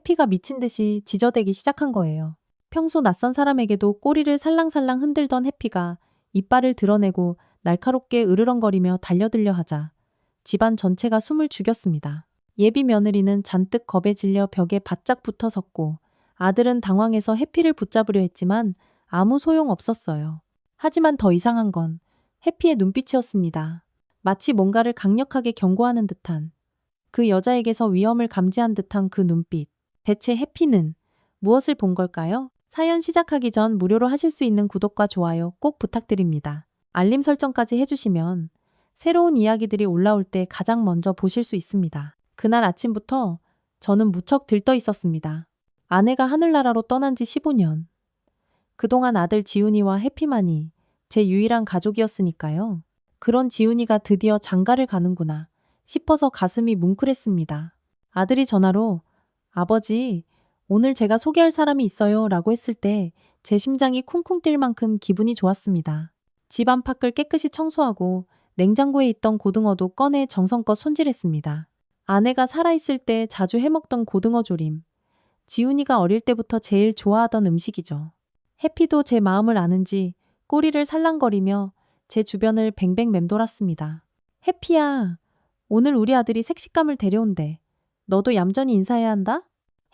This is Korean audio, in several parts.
해피가 미친 듯이 지저대기 시작한 거예요. 평소 낯선 사람에게도 꼬리를 살랑살랑 흔들던 해피가 이빨을 드러내고 날카롭게 으르렁거리며 달려들려 하자 집안 전체가 숨을 죽였습니다. 예비 며느리는 잔뜩 겁에 질려 벽에 바짝 붙어 섰고 아들은 당황해서 해피를 붙잡으려 했지만 아무 소용 없었어요. 하지만 더 이상한 건 해피의 눈빛이었습니다. 마치 뭔가를 강력하게 경고하는 듯한, 그 여자에게서 위험을 감지한 듯한 그 눈빛. 대체 해피는 무엇을 본 걸까요? 사연 시작하기 전 무료로 하실 수 있는 구독과 좋아요 꼭 부탁드립니다. 알림 설정까지 해주시면 새로운 이야기들이 올라올 때 가장 먼저 보실 수 있습니다. 그날 아침부터 저는 무척 들떠 있었습니다. 아내가 하늘나라로 떠난 지 15년. 그동안 아들 지훈이와 해피만이 제 유일한 가족이었으니까요. 그런 지훈이가 드디어 장가를 가는구나 싶어서 가슴이 뭉클했습니다. 아들이 전화로 아버지, 오늘 제가 소개할 사람이 있어요 라고 했을 때 제 심장이 쿵쿵 뛸 만큼 기분이 좋았습니다. 집 안팎을 깨끗이 청소하고 냉장고에 있던 고등어도 꺼내 정성껏 손질했습니다. 아내가 살아있을 때 자주 해먹던 고등어 조림. 지훈이가 어릴 때부터 제일 좋아하던 음식이죠. 해피도 제 마음을 아는지 꼬리를 살랑거리며 제 주변을 뱅뱅 맴돌았습니다. 해피야, 오늘 우리 아들이 색식감을 데려온대. 너도 얌전히 인사해야 한다?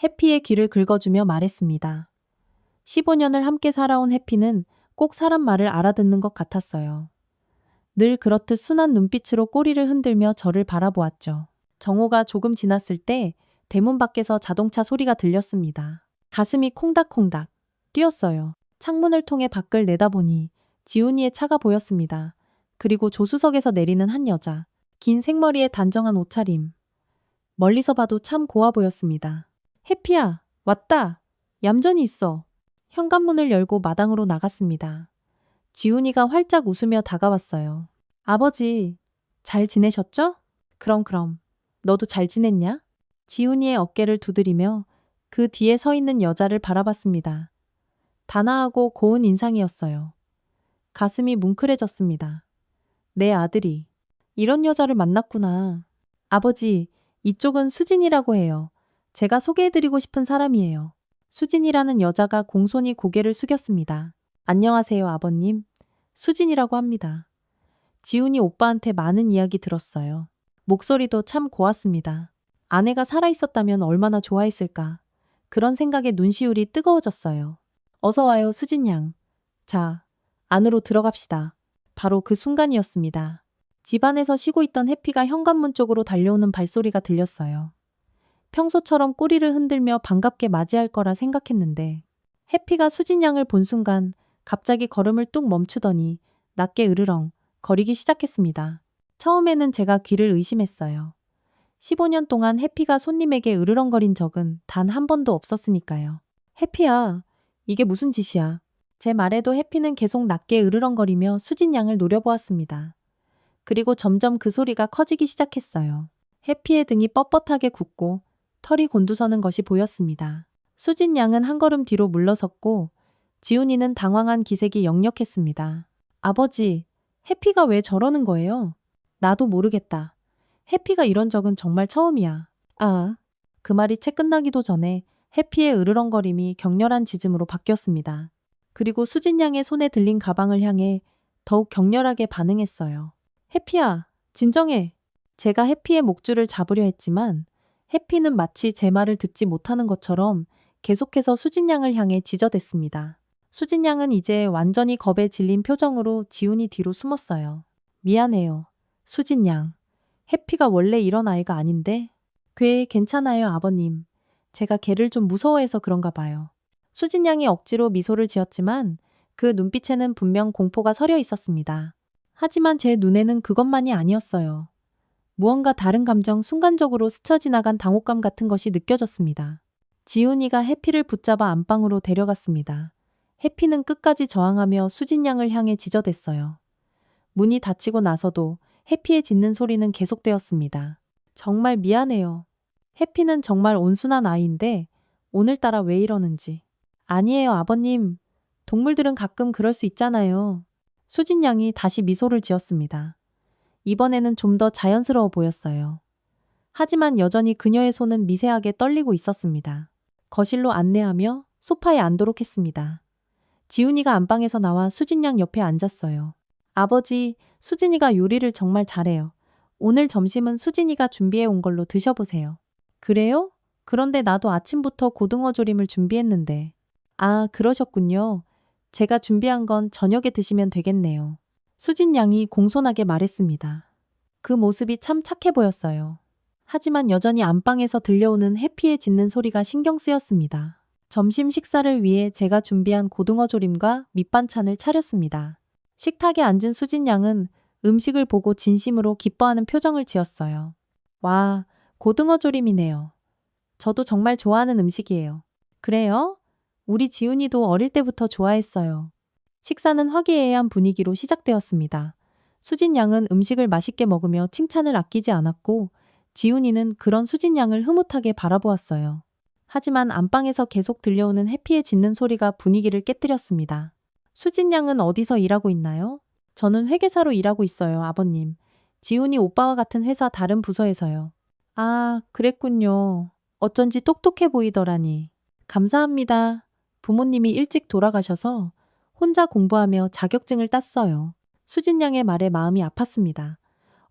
해피의 귀를 긁어주며 말했습니다. 15년을 함께 살아온 해피는 꼭 사람 말을 알아듣는 것 같았어요. 늘 그렇듯 순한 눈빛으로 꼬리를 흔들며 저를 바라보았죠. 정오가 조금 지났을 때 대문 밖에서 자동차 소리가 들렸습니다. 가슴이 콩닥콩닥 뛰었어요. 창문을 통해 밖을 내다보니 지훈이의 차가 보였습니다. 그리고 조수석에서 내리는 한 여자. 긴 생머리에 단정한 옷차림. 멀리서 봐도 참 고와 보였습니다. 해피야, 왔다. 얌전히 있어. 현관문을 열고 마당으로 나갔습니다. 지훈이가 활짝 웃으며 다가왔어요. 아버지, 잘 지내셨죠? 그럼. 너도 잘 지냈냐? 지훈이의 어깨를 두드리며 그 뒤에 서 있는 여자를 바라봤습니다. 단아하고 고운 인상이었어요. 가슴이 뭉클해졌습니다. 내 아들이 이런 여자를 만났구나. 아버지, 이쪽은 수진이라고 해요. 제가 소개해드리고 싶은 사람이에요. 수진이라는 여자가 공손히 고개를 숙였습니다. 안녕하세요, 아버님. 수진이라고 합니다. 지훈이 오빠한테 많은 이야기 들었어요. 목소리도 참 고왔습니다. 아내가 살아있었다면 얼마나 좋아했을까. 그런 생각에 눈시울이 뜨거워졌어요. 어서 와요, 수진 양. 자, 안으로 들어갑시다. 바로 그 순간이었습니다. 집안에서 쉬고 있던 해피가 현관문 쪽으로 달려오는 발소리가 들렸어요. 평소처럼 꼬리를 흔들며 반갑게 맞이할 거라 생각했는데 해피가 수진 양을 본 순간 갑자기 걸음을 뚝 멈추더니 낮게 으르렁 거리기 시작했습니다. 처음에는 제가 귀를 의심했어요. 15년 동안 해피가 손님에게 으르렁거린 적은 단 한 번도 없었으니까요. 해피야, 이게 무슨 짓이야. 제 말에도 해피는 계속 낮게 으르렁거리며 수진 양을 노려보았습니다. 그리고 점점 그 소리가 커지기 시작했어요. 해피의 등이 뻣뻣하게 굳고 털이 곤두서는 것이 보였습니다. 수진 양은 한 걸음 뒤로 물러섰고 지훈이는 당황한 기색이 역력했습니다. 아버지, 해피가 왜 저러는 거예요? 나도 모르겠다. 해피가 이런 적은 정말 처음이야. 아, 그 말이 채 끝나기도 전에 해피의 으르렁거림이 격렬한 짖음으로 바뀌었습니다. 그리고 수진 양의 손에 들린 가방을 향해 더욱 격렬하게 반응했어요. 해피야, 진정해. 제가 해피의 목줄을 잡으려 했지만 해피는 마치 제 말을 듣지 못하는 것처럼 계속해서 수진 양을 향해 지저댔습니다. 수진 양은 이제 완전히 겁에 질린 표정으로 지훈이 뒤로 숨었어요. 미안해요. 수진 양. 해피가 원래 이런 아이가 아닌데? 괜찮아요, 아버님. 제가 걔를 좀 무서워해서 그런가 봐요. 수진 양이 억지로 미소를 지었지만 그 눈빛에는 분명 공포가 서려 있었습니다. 하지만 제 눈에는 그것만이 아니었어요. 무언가 다른 감정, 순간적으로 스쳐 지나간 당혹감 같은 것이 느껴졌습니다. 지훈이가 해피를 붙잡아 안방으로 데려갔습니다. 해피는 끝까지 저항하며 수진 양을 향해 지저댔어요. 문이 닫히고 나서도 해피의 짖는 소리는 계속되었습니다. 정말 미안해요. 해피는 정말 온순한 아이인데 오늘따라 왜 이러는지. 아니에요, 아버님. 동물들은 가끔 그럴 수 있잖아요. 수진 양이 다시 미소를 지었습니다. 이번에는 좀 더 자연스러워 보였어요. 하지만 여전히 그녀의 손은 미세하게 떨리고 있었습니다. 거실로 안내하며 소파에 앉도록 했습니다. 지훈이가 안방에서 나와 수진 양 옆에 앉았어요. 아버지, 수진이가 요리를 정말 잘해요. 오늘 점심은 수진이가 준비해 온 걸로 드셔보세요. 그래요? 그런데 나도 아침부터 고등어 조림을 준비했는데. 아, 그러셨군요. 제가 준비한 건 저녁에 드시면 되겠네요. 수진 양이 공손하게 말했습니다. 그 모습이 참 착해 보였어요. 하지만 여전히 안방에서 들려오는 해피의 짖는 소리가 신경 쓰였습니다. 점심 식사를 위해 제가 준비한 고등어 조림과 밑반찬을 차렸습니다. 식탁에 앉은 수진 양은 음식을 보고 진심으로 기뻐하는 표정을 지었어요. 와, 고등어 조림이네요. 저도 정말 좋아하는 음식이에요. 그래요? 우리 지훈이도 어릴 때부터 좋아했어요. 식사는 화기애애한 분위기로 시작되었습니다. 수진 양은 음식을 맛있게 먹으며 칭찬을 아끼지 않았고 지훈이는 그런 수진 양을 흐뭇하게 바라보았어요. 하지만 안방에서 계속 들려오는 해피의 짖는 소리가 분위기를 깨뜨렸습니다. 수진 양은 어디서 일하고 있나요? 저는 회계사로 일하고 있어요, 아버님. 지훈이 오빠와 같은 회사 다른 부서에서요. 아, 그랬군요. 어쩐지 똑똑해 보이더라니. 감사합니다. 부모님이 일찍 돌아가셔서 혼자 공부하며 자격증을 땄어요. 수진 양의 말에 마음이 아팠습니다.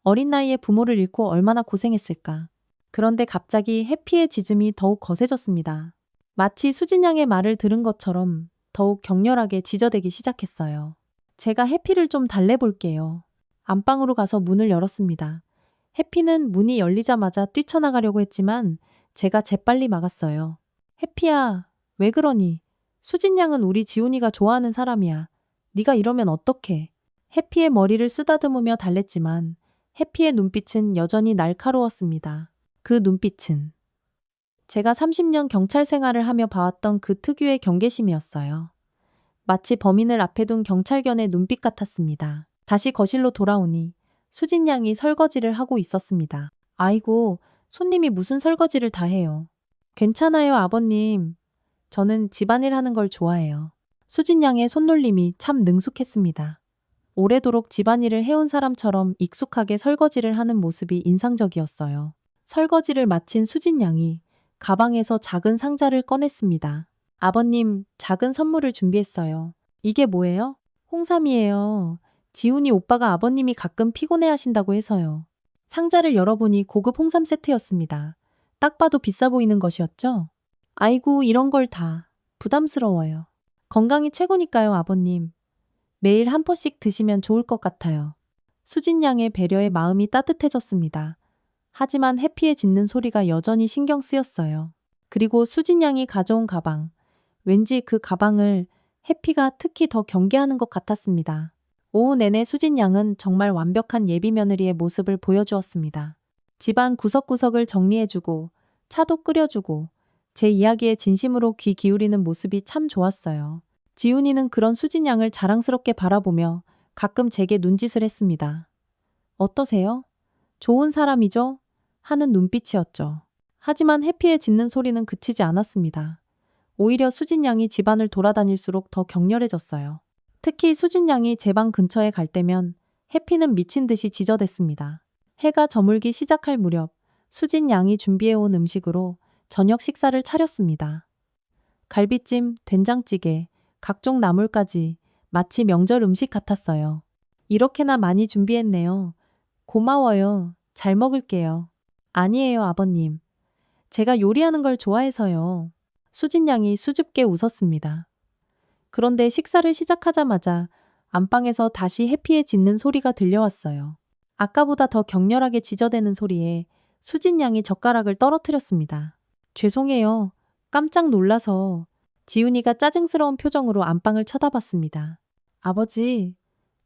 어린 나이에 부모를 잃고 얼마나 고생했을까. 그런데 갑자기 해피의 짖음이 더욱 거세졌습니다. 마치 수진 양의 말을 들은 것처럼 더욱 격렬하게 짖어대기 시작했어요. 제가 해피를 좀 달래볼게요. 안방으로 가서 문을 열었습니다. 해피는 문이 열리자마자 뛰쳐나가려고 했지만 제가 재빨리 막았어요. 해피야, 왜 그러니? 수진 양은 우리 지훈이가 좋아하는 사람이야. 네가 이러면 어떡해? 해피의 머리를 쓰다듬으며 달랬지만 해피의 눈빛은 여전히 날카로웠습니다. 그 눈빛은 제가 30년 경찰 생활을 하며 봐왔던 그 특유의 경계심이었어요. 마치 범인을 앞에 둔 경찰견의 눈빛 같았습니다. 다시 거실로 돌아오니 수진 양이 설거지를 하고 있었습니다. 아이고, 손님이 무슨 설거지를 다 해요. 괜찮아요, 아버님. 저는 집안일 하는 걸 좋아해요. 수진 양의 손놀림이 참 능숙했습니다. 오래도록 집안일을 해온 사람처럼 익숙하게 설거지를 하는 모습이 인상적이었어요. 설거지를 마친 수진 양이 가방에서 작은 상자를 꺼냈습니다. 아버님, 작은 선물을 준비했어요. 이게 뭐예요? 홍삼이에요. 지훈이 오빠가 아버님이 가끔 피곤해 하신다고 해서요. 상자를 열어보니 고급 홍삼 세트였습니다. 딱 봐도 비싸 보이는 것이었죠? 아이고, 이런 걸 다. 부담스러워요. 건강이 최고니까요, 아버님. 매일 한 포씩 드시면 좋을 것 같아요. 수진 양의 배려에 마음이 따뜻해졌습니다. 하지만 해피의 짖는 소리가 여전히 신경 쓰였어요. 그리고 수진 양이 가져온 가방. 왠지 그 가방을 해피가 특히 더 경계하는 것 같았습니다. 오후 내내 수진 양은 정말 완벽한 예비 며느리의 모습을 보여주었습니다. 집안 구석구석을 정리해주고 차도 끓여주고 제 이야기에 진심으로 귀 기울이는 모습이 참 좋았어요. 지훈이는 그런 수진 양을 자랑스럽게 바라보며 가끔 제게 눈짓을 했습니다. 어떠세요? 좋은 사람이죠? 하는 눈빛이었죠. 하지만 해피의 짖는 소리는 그치지 않았습니다. 오히려 수진 양이 집안을 돌아다닐수록 더 격렬해졌어요. 특히 수진 양이 제 방 근처에 갈 때면 해피는 미친 듯이 짖어댔습니다. 해가 저물기 시작할 무렵 수진 양이 준비해온 음식으로 저녁 식사를 차렸습니다. 갈비찜, 된장찌개, 각종 나물까지 마치 명절 음식 같았어요. 이렇게나 많이 준비했네요. 고마워요. 잘 먹을게요. 아니에요, 아버님. 제가 요리하는 걸 좋아해서요. 수진 양이 수줍게 웃었습니다. 그런데 식사를 시작하자마자 안방에서 다시 해피의 짖는 소리가 들려왔어요. 아까보다 더 격렬하게 짖어대는 소리에 수진 양이 젓가락을 떨어뜨렸습니다. 죄송해요. 깜짝 놀라서. 지훈이가 짜증스러운 표정으로 안방을 쳐다봤습니다. 아버지,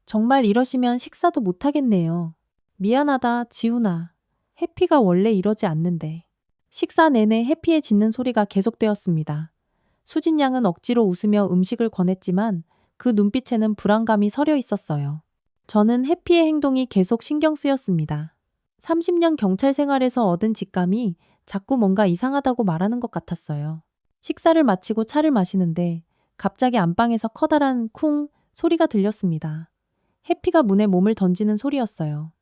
정말 이러시면 식사도 못하겠네요. 미안하다, 지훈아. 해피가 원래 이러지 않는데. 식사 내내 해피의 짖는 소리가 계속되었습니다. 수진 양은 억지로 웃으며 음식을 권했지만 그 눈빛에는 불안감이 서려 있었어요. 저는 해피의 행동이 계속 신경 쓰였습니다. 30년 경찰 생활에서 얻은 직감이 자꾸 뭔가 이상하다고 말하는 것 같았어요. 식사를 마치고 차를 마시는데 갑자기 안방에서 커다란 쿵 소리가 들렸습니다. 해피가 문에 몸을 던지는 소리였어요.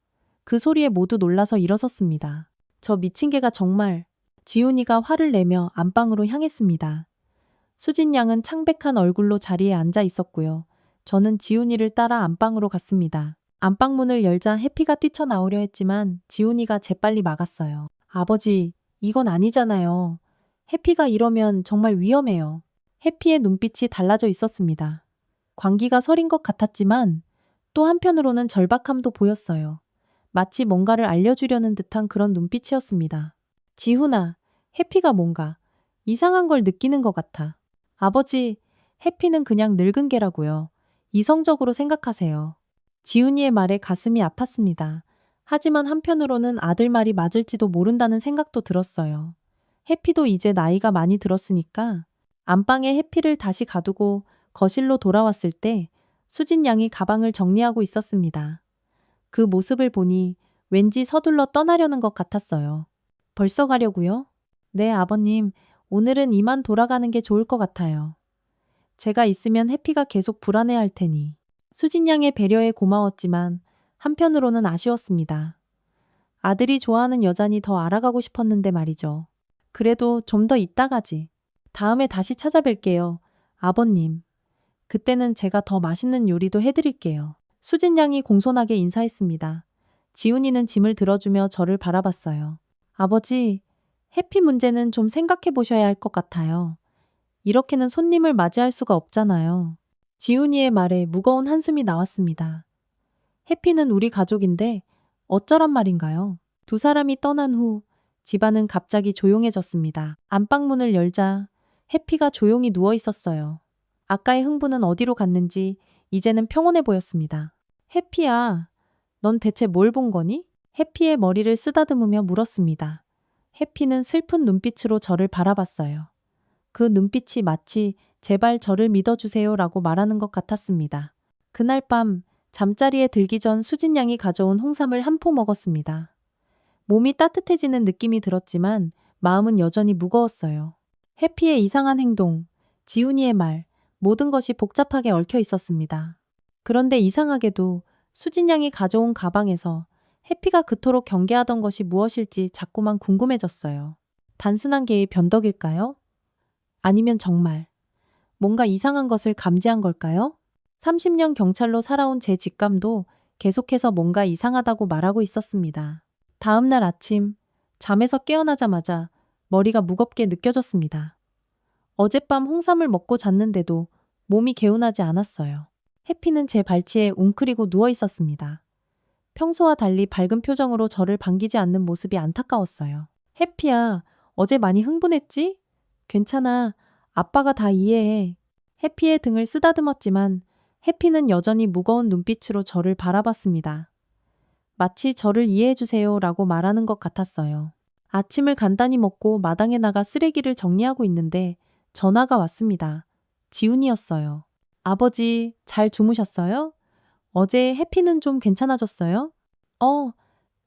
그 소리에 모두 놀라서 일어섰습니다. 저 미친 개가 정말. 지훈이가 화를 내며 안방으로 향했습니다. 수진 양은 창백한 얼굴로 자리에 앉아 있었고요. 저는 지훈이를 따라 안방으로 갔습니다. 안방 문을 열자 해피가 뛰쳐나오려 했지만 지훈이가 재빨리 막았어요. 아버지, 이건 아니잖아요. 해피가 이러면 정말 위험해요. 해피의 눈빛이 달라져 있었습니다. 광기가 서린 것 같았지만 또 한편으로는 절박함도 보였어요. 마치 뭔가를 알려주려는 듯한 그런 눈빛이었습니다. 지훈아, 해피가 뭔가 이상한 걸 느끼는 것 같아. 아버지, 해피는 그냥 늙은 개라고요. 이성적으로 생각하세요. 지훈이의 말에 가슴이 아팠습니다. 하지만 한편으로는 아들 말이 맞을지도 모른다는 생각도 들었어요. 해피도 이제 나이가 많이 들었으니까 안방에 해피를 다시 가두고 거실로 돌아왔을 때 수진 양이 가방을 정리하고 있었습니다. 그 모습을 보니 왠지 서둘러 떠나려는 것 같았어요. 벌써 가려고요? 네, 아버님. 오늘은 이만 돌아가는 게 좋을 것 같아요. 제가 있으면 해피가 계속 불안해할 테니. 수진 양의 배려에 고마웠지만 한편으로는 아쉬웠습니다. 아들이 좋아하는 여자니 더 알아가고 싶었는데 말이죠. 그래도 좀 더 이따 가지. 다음에 다시 찾아뵐게요. 아버님. 그때는 제가 더 맛있는 요리도 해드릴게요. 수진 양이 공손하게 인사했습니다. 지훈이는 짐을 들어주며 저를 바라봤어요. 아버지, 해피 문제는 좀 생각해 보셔야 할 것 같아요. 이렇게는 손님을 맞이할 수가 없잖아요. 지훈이의 말에 무거운 한숨이 나왔습니다. 해피는 우리 가족인데 어쩌란 말인가요? 두 사람이 떠난 후 집안은 갑자기 조용해졌습니다. 안방문을 열자 해피가 조용히 누워 있었어요. 아까의 흥분은 어디로 갔는지 이제는 평온해 보였습니다. 해피야, 넌 대체 뭘 본 거니? 해피의 머리를 쓰다듬으며 물었습니다. 해피는 슬픈 눈빛으로 저를 바라봤어요. 그 눈빛이 마치 제발 저를 믿어주세요라고 말하는 것 같았습니다. 그날 밤 잠자리에 들기 전 수진 양이 가져온 홍삼을 한 포 먹었습니다. 몸이 따뜻해지는 느낌이 들었지만 마음은 여전히 무거웠어요. 해피의 이상한 행동, 지훈이의 말, 모든 것이 복잡하게 얽혀 있었습니다. 그런데 이상하게도 수진 양이 가져온 가방에서 해피가 그토록 경계하던 것이 무엇일지 자꾸만 궁금해졌어요. 단순한 개의 변덕일까요? 아니면 정말 뭔가 이상한 것을 감지한 걸까요? 30년 경찰로 살아온 제 직감도 계속해서 뭔가 이상하다고 말하고 있었습니다. 다음 날 아침, 잠에서 깨어나자마자 머리가 무겁게 느껴졌습니다. 어젯밤 홍삼을 먹고 잤는데도 몸이 개운하지 않았어요. 해피는 제 발치에 웅크리고 누워 있었습니다. 평소와 달리 밝은 표정으로 저를 반기지 않는 모습이 안타까웠어요. 해피야, 어제 많이 흥분했지? 괜찮아. 아빠가 다 이해해. 해피의 등을 쓰다듬었지만 해피는 여전히 무거운 눈빛으로 저를 바라봤습니다. 마치 저를 이해해주세요 라고 말하는 것 같았어요. 아침을 간단히 먹고 마당에 나가 쓰레기를 정리하고 있는데 전화가 왔습니다. 지훈이었어요. 아버지, 잘 주무셨어요? 어제 해피는 좀 괜찮아졌어요?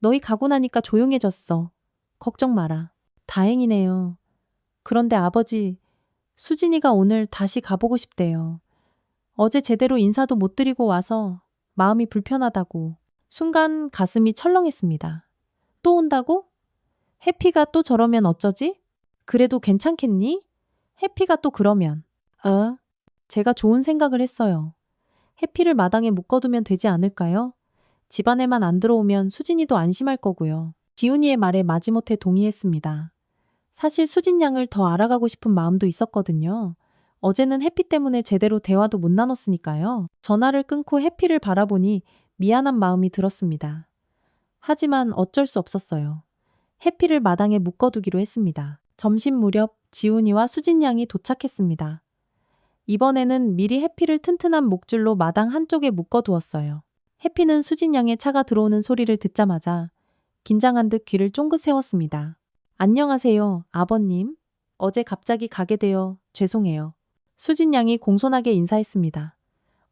너희 가고 나니까 조용해졌어. 걱정 마라. 다행이네요. 그런데 아버지, 수진이가 오늘 다시 가보고 싶대요. 어제 제대로 인사도 못 드리고 와서 마음이 불편하다고. 순간 가슴이 철렁했습니다. 또 온다고? 해피가 또 저러면 어쩌지? 그래도 괜찮겠니? 해피가 또 그러면. 제가 좋은 생각을 했어요. 해피를 마당에 묶어두면 되지 않을까요? 집안에만 안 들어오면 수진이도 안심할 거고요. 지훈이의 말에 마지못해 동의했습니다. 사실 수진 양을 더 알아가고 싶은 마음도 있었거든요. 어제는 해피 때문에 제대로 대화도 못 나눴으니까요. 전화를 끊고 해피를 바라보니 미안한 마음이 들었습니다. 하지만 어쩔 수 없었어요. 해피를 마당에 묶어두기로 했습니다. 점심 무렵 지훈이와 수진 양이 도착했습니다. 이번에는 미리 해피를 튼튼한 목줄로 마당 한쪽에 묶어두었어요. 해피는 수진 양의 차가 들어오는 소리를 듣자마자 긴장한 듯 귀를 쫑긋 세웠습니다. 안녕하세요, 아버님. 어제 갑자기 가게 되어 죄송해요. 수진 양이 공손하게 인사했습니다.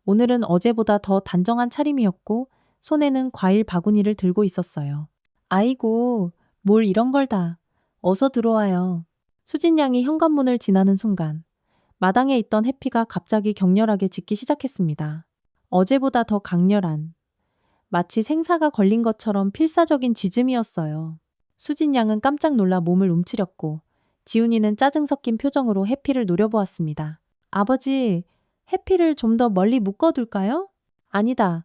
오늘은 어제보다 더 단정한 차림이었고 손에는 과일 바구니를 들고 있었어요. 아이고, 뭘 이런 걸 다. 어서 들어와요. 수진 양이 현관문을 지나는 순간 마당에 있던 해피가 갑자기 격렬하게 짖기 시작했습니다. 어제보다 더 강렬한, 마치 생사가 걸린 것처럼 필사적인 짖음이었어요. 수진 양은 깜짝 놀라 몸을 움츠렸고 지훈이는 짜증 섞인 표정으로 해피를 노려보았습니다. 아버지, 해피를 좀 더 멀리 묶어둘까요? 아니다.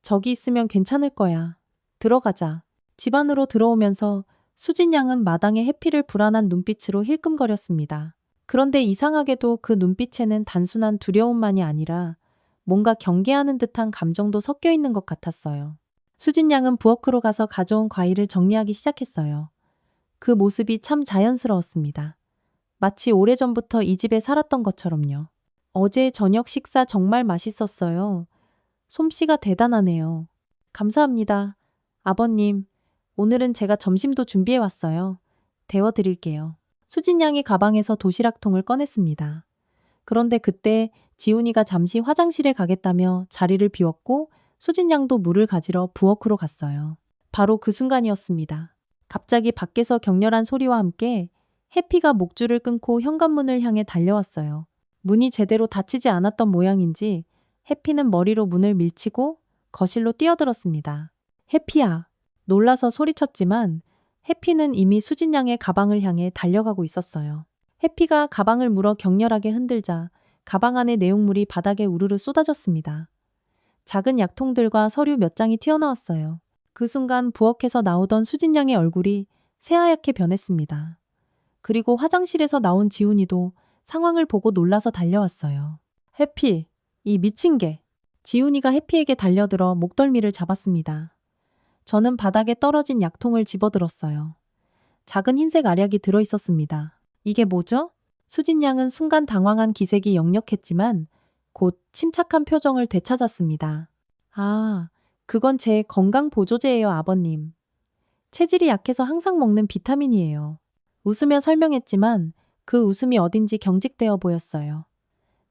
저기 있으면 괜찮을 거야. 들어가자. 집 안으로 들어오면서 수진 양은 마당에 해피를 불안한 눈빛으로 힐끔거렸습니다. 그런데 이상하게도 그 눈빛에는 단순한 두려움만이 아니라 뭔가 경계하는 듯한 감정도 섞여 있는 것 같았어요. 수진 양은 부엌으로 가서 가져온 과일을 정리하기 시작했어요. 그 모습이 참 자연스러웠습니다. 마치 오래전부터 이 집에 살았던 것처럼요. 어제 저녁 식사 정말 맛있었어요. 솜씨가 대단하네요. 감사합니다. 아버님, 오늘은 제가 점심도 준비해 왔어요. 데워드릴게요. 수진 양이 가방에서 도시락통을 꺼냈습니다. 그런데 그때 지훈이가 잠시 화장실에 가겠다며 자리를 비웠고 수진 양도 물을 가지러 부엌으로 갔어요. 바로 그 순간이었습니다. 갑자기 밖에서 격렬한 소리와 함께 해피가 목줄을 끊고 현관문을 향해 달려왔어요. 문이 제대로 닫히지 않았던 모양인지 해피는 머리로 문을 밀치고 거실로 뛰어들었습니다. 해피야. 놀라서 소리쳤지만 해피는 이미 수진 양의 가방을 향해 달려가고 있었어요. 해피가 가방을 물어 격렬하게 흔들자 가방 안의 내용물이 바닥에 우르르 쏟아졌습니다. 작은 약통들과 서류 몇 장이 튀어나왔어요. 그 순간 부엌에서 나오던 수진 양의 얼굴이 새하얗게 변했습니다. 그리고 화장실에서 나온 지훈이도 상황을 보고 놀라서 달려왔어요. 해피, 이 미친 개. 지훈이가 해피에게 달려들어 목덜미를 잡았습니다. 저는 바닥에 떨어진 약통을 집어들었어요. 작은 흰색 알약이 들어있었습니다. 이게 뭐죠? 수진 양은 순간 당황한 기색이 역력했지만 곧 침착한 표정을 되찾았습니다. 아, 그건 제 건강 보조제예요, 아버님. 체질이 약해서 항상 먹는 비타민이에요. 웃으며 설명했지만 그 웃음이 어딘지 경직되어 보였어요.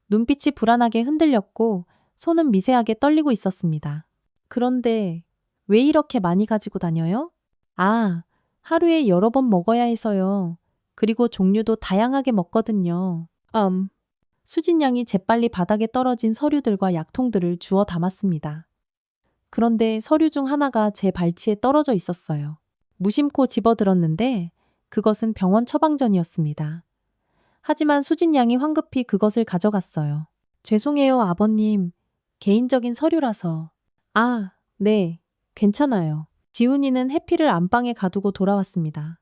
눈빛이 불안하게 흔들렸고 손은 미세하게 떨리고 있었습니다. 그런데 왜 이렇게 많이 가지고 다녀요? 아, 하루에 여러 번 먹어야 해서요. 그리고 종류도 다양하게 먹거든요. 수진 양이 재빨리 바닥에 떨어진 서류들과 약통들을 주워 담았습니다. 그런데 서류 중 하나가 제 발치에 떨어져 있었어요. 무심코 집어들었는데 그것은 병원 처방전이었습니다. 하지만 수진 양이 황급히 그것을 가져갔어요. 죄송해요, 아버님. 개인적인 서류라서. 아, 네. 괜찮아요. 지훈이는 해피를 안방에 가두고 돌아왔습니다.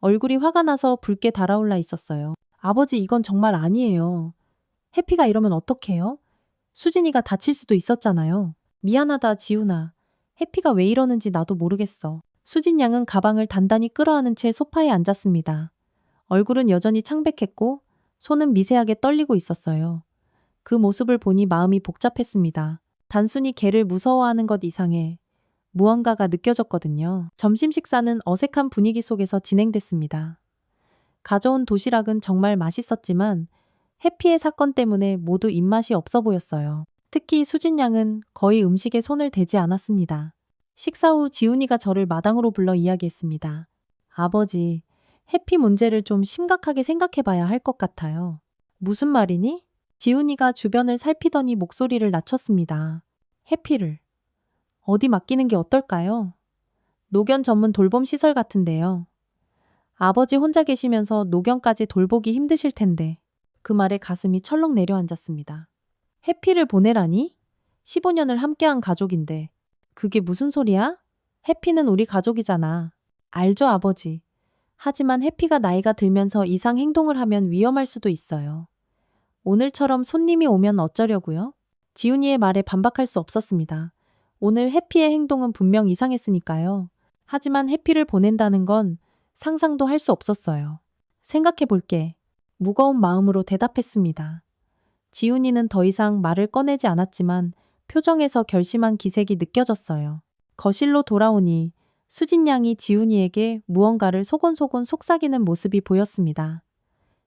얼굴이 화가 나서 붉게 달아올라 있었어요. 아버지, 이건 정말 아니에요. 해피가 이러면 어떡해요? 수진이가 다칠 수도 있었잖아요. 미안하다, 지훈아. 해피가 왜 이러는지 나도 모르겠어. 수진 양은 가방을 단단히 끌어안은 채 소파에 앉았습니다. 얼굴은 여전히 창백했고 손은 미세하게 떨리고 있었어요. 그 모습을 보니 마음이 복잡했습니다. 단순히 개를 무서워하는 것 이상의 무언가가 느껴졌거든요. 점심 식사는 어색한 분위기 속에서 진행됐습니다. 가져온 도시락은 정말 맛있었지만 해피의 사건 때문에 모두 입맛이 없어 보였어요. 특히 수진 양은 거의 음식에 손을 대지 않았습니다. 식사 후 지훈이가 저를 마당으로 불러 이야기했습니다. 아버지, 해피 문제를 좀 심각하게 생각해 봐야 할 것 같아요. 무슨 말이니? 지훈이가 주변을 살피더니 목소리를 낮췄습니다. 해피를 어디 맡기는 게 어떨까요? 노견 전문 돌봄 시설 같은데요. 아버지 혼자 계시면서 노견까지 돌보기 힘드실 텐데. 그 말에 가슴이 철렁 내려앉았습니다. 해피를 보내라니? 15년을 함께한 가족인데. 그게 무슨 소리야? 해피는 우리 가족이잖아. 알죠, 아버지. 하지만 해피가 나이가 들면서 이상 행동을 하면 위험할 수도 있어요. 오늘처럼 손님이 오면 어쩌려고요? 지훈이의 말에 반박할 수 없었습니다. 오늘 해피의 행동은 분명 이상했으니까요. 하지만 해피를 보낸다는 건 상상도 할 수 없었어요. 생각해 볼게. 무거운 마음으로 대답했습니다. 지훈이는 더 이상 말을 꺼내지 않았지만 표정에서 결심한 기색이 느껴졌어요. 거실로 돌아오니 수진 양이 지훈이에게 무언가를 소곤소곤 속삭이는 모습이 보였습니다.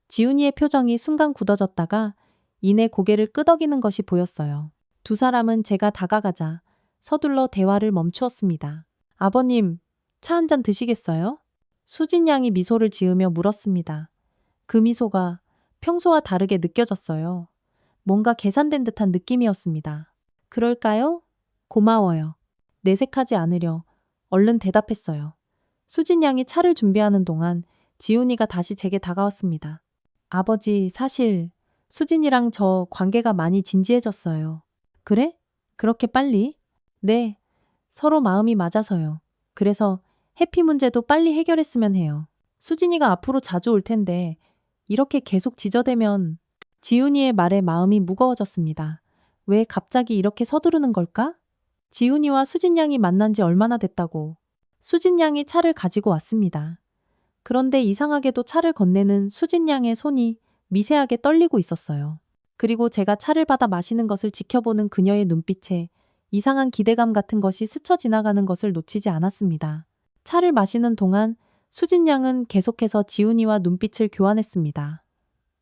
지훈이의 표정이 순간 굳어졌다가 이내 고개를 끄덕이는 것이 보였어요. 두 사람은 제가 다가가자 서둘러 대화를 멈추었습니다. 아버님, 차 한 잔 드시겠어요? 수진 양이 미소를 지으며 물었습니다. 그 미소가 평소와 다르게 느껴졌어요. 뭔가 계산된 듯한 느낌이었습니다. 그럴까요? 고마워요. 내색하지 않으려 얼른 대답했어요. 수진 양이 차를 준비하는 동안 지훈이가 다시 제게 다가왔습니다. 아버지, 사실 수진이랑 저 관계가 많이 진지해졌어요. 그래? 그렇게 빨리? 네, 서로 마음이 맞아서요. 그래서 해피 문제도 빨리 해결했으면 해요. 수진이가 앞으로 자주 올 텐데 이렇게 계속 지저대면 지훈이의 말에 마음이 무거워졌습니다. 왜 갑자기 이렇게 서두르는 걸까? 지훈이와 수진 양이 만난 지 얼마나 됐다고. 수진 양이 차를 가지고 왔습니다. 그런데 이상하게도 차를 건네는 수진 양의 손이 미세하게 떨리고 있었어요. 그리고 제가 차를 받아 마시는 것을 지켜보는 그녀의 눈빛에 이상한 기대감 같은 것이 스쳐 지나가는 것을 놓치지 않았습니다. 차를 마시는 동안 수진 양은 계속해서 지훈이와 눈빛을 교환했습니다.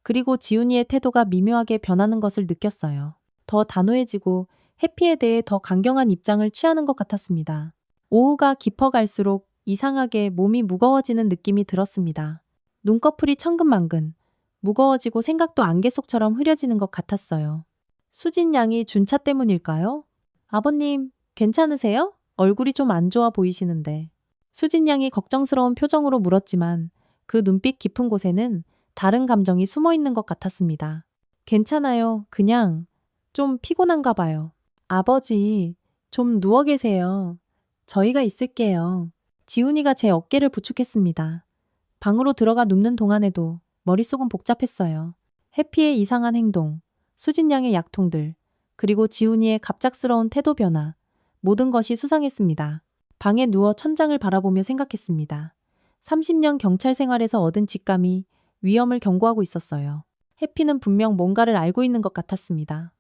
그리고 지훈이의 태도가 미묘하게 변하는 것을 느꼈어요. 더 단호해지고 해피에 대해 더 강경한 입장을 취하는 것 같았습니다. 오후가 깊어갈수록 이상하게 몸이 무거워지는 느낌이 들었습니다. 눈꺼풀이 천근만근, 무거워지고 생각도 안개 속처럼 흐려지는 것 같았어요. 수진 양이 준 차 때문일까요? 아버님, 괜찮으세요? 얼굴이 좀 안 좋아 보이시는데. 수진 양이 걱정스러운 표정으로 물었지만 그 눈빛 깊은 곳에는 다른 감정이 숨어 있는 것 같았습니다. 괜찮아요. 그냥 좀 피곤한가 봐요. 아버지, 좀 누워 계세요. 저희가 있을게요. 지훈이가 제 어깨를 부축했습니다. 방으로 들어가 눕는 동안에도 머릿속은 복잡했어요. 해피의 이상한 행동, 수진 양의 약통들, 그리고 지훈이의 갑작스러운 태도 변화, 모든 것이 수상했습니다. 방에 누워 천장을 바라보며 생각했습니다. 30년 경찰 생활에서 얻은 직감이 위험을 경고하고 있었어요. 해피는 분명 뭔가를 알고 있는 것 같았습니다.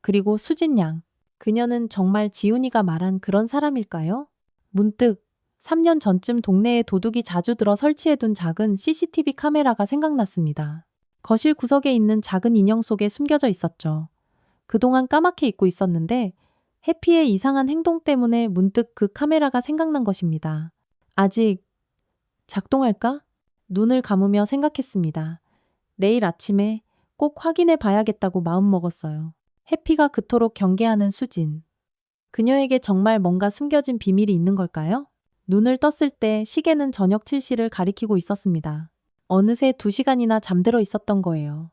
그리고 수진 양, 그녀는 정말 지훈이가 말한 그런 사람일까요? 문득 3년 전쯤 동네에 도둑이 자주 들어 설치해둔 작은 CCTV 카메라가 생각났습니다. 거실 구석에 있는 작은 인형 속에 숨겨져 있었죠. 그동안 까맣게 잊고 있었는데 해피의 이상한 행동 때문에 문득 그 카메라가 생각난 것입니다. 아직 작동할까? 눈을 감으며 생각했습니다. 내일 아침에 꼭 확인해 봐야겠다고 마음먹었어요. 해피가 그토록 경계하는 수진. 그녀에게 정말 뭔가 숨겨진 비밀이 있는 걸까요? 눈을 떴을 때 시계는 저녁 7시를 가리키고 있었습니다. 어느새 2시간이나 잠들어 있었던 거예요.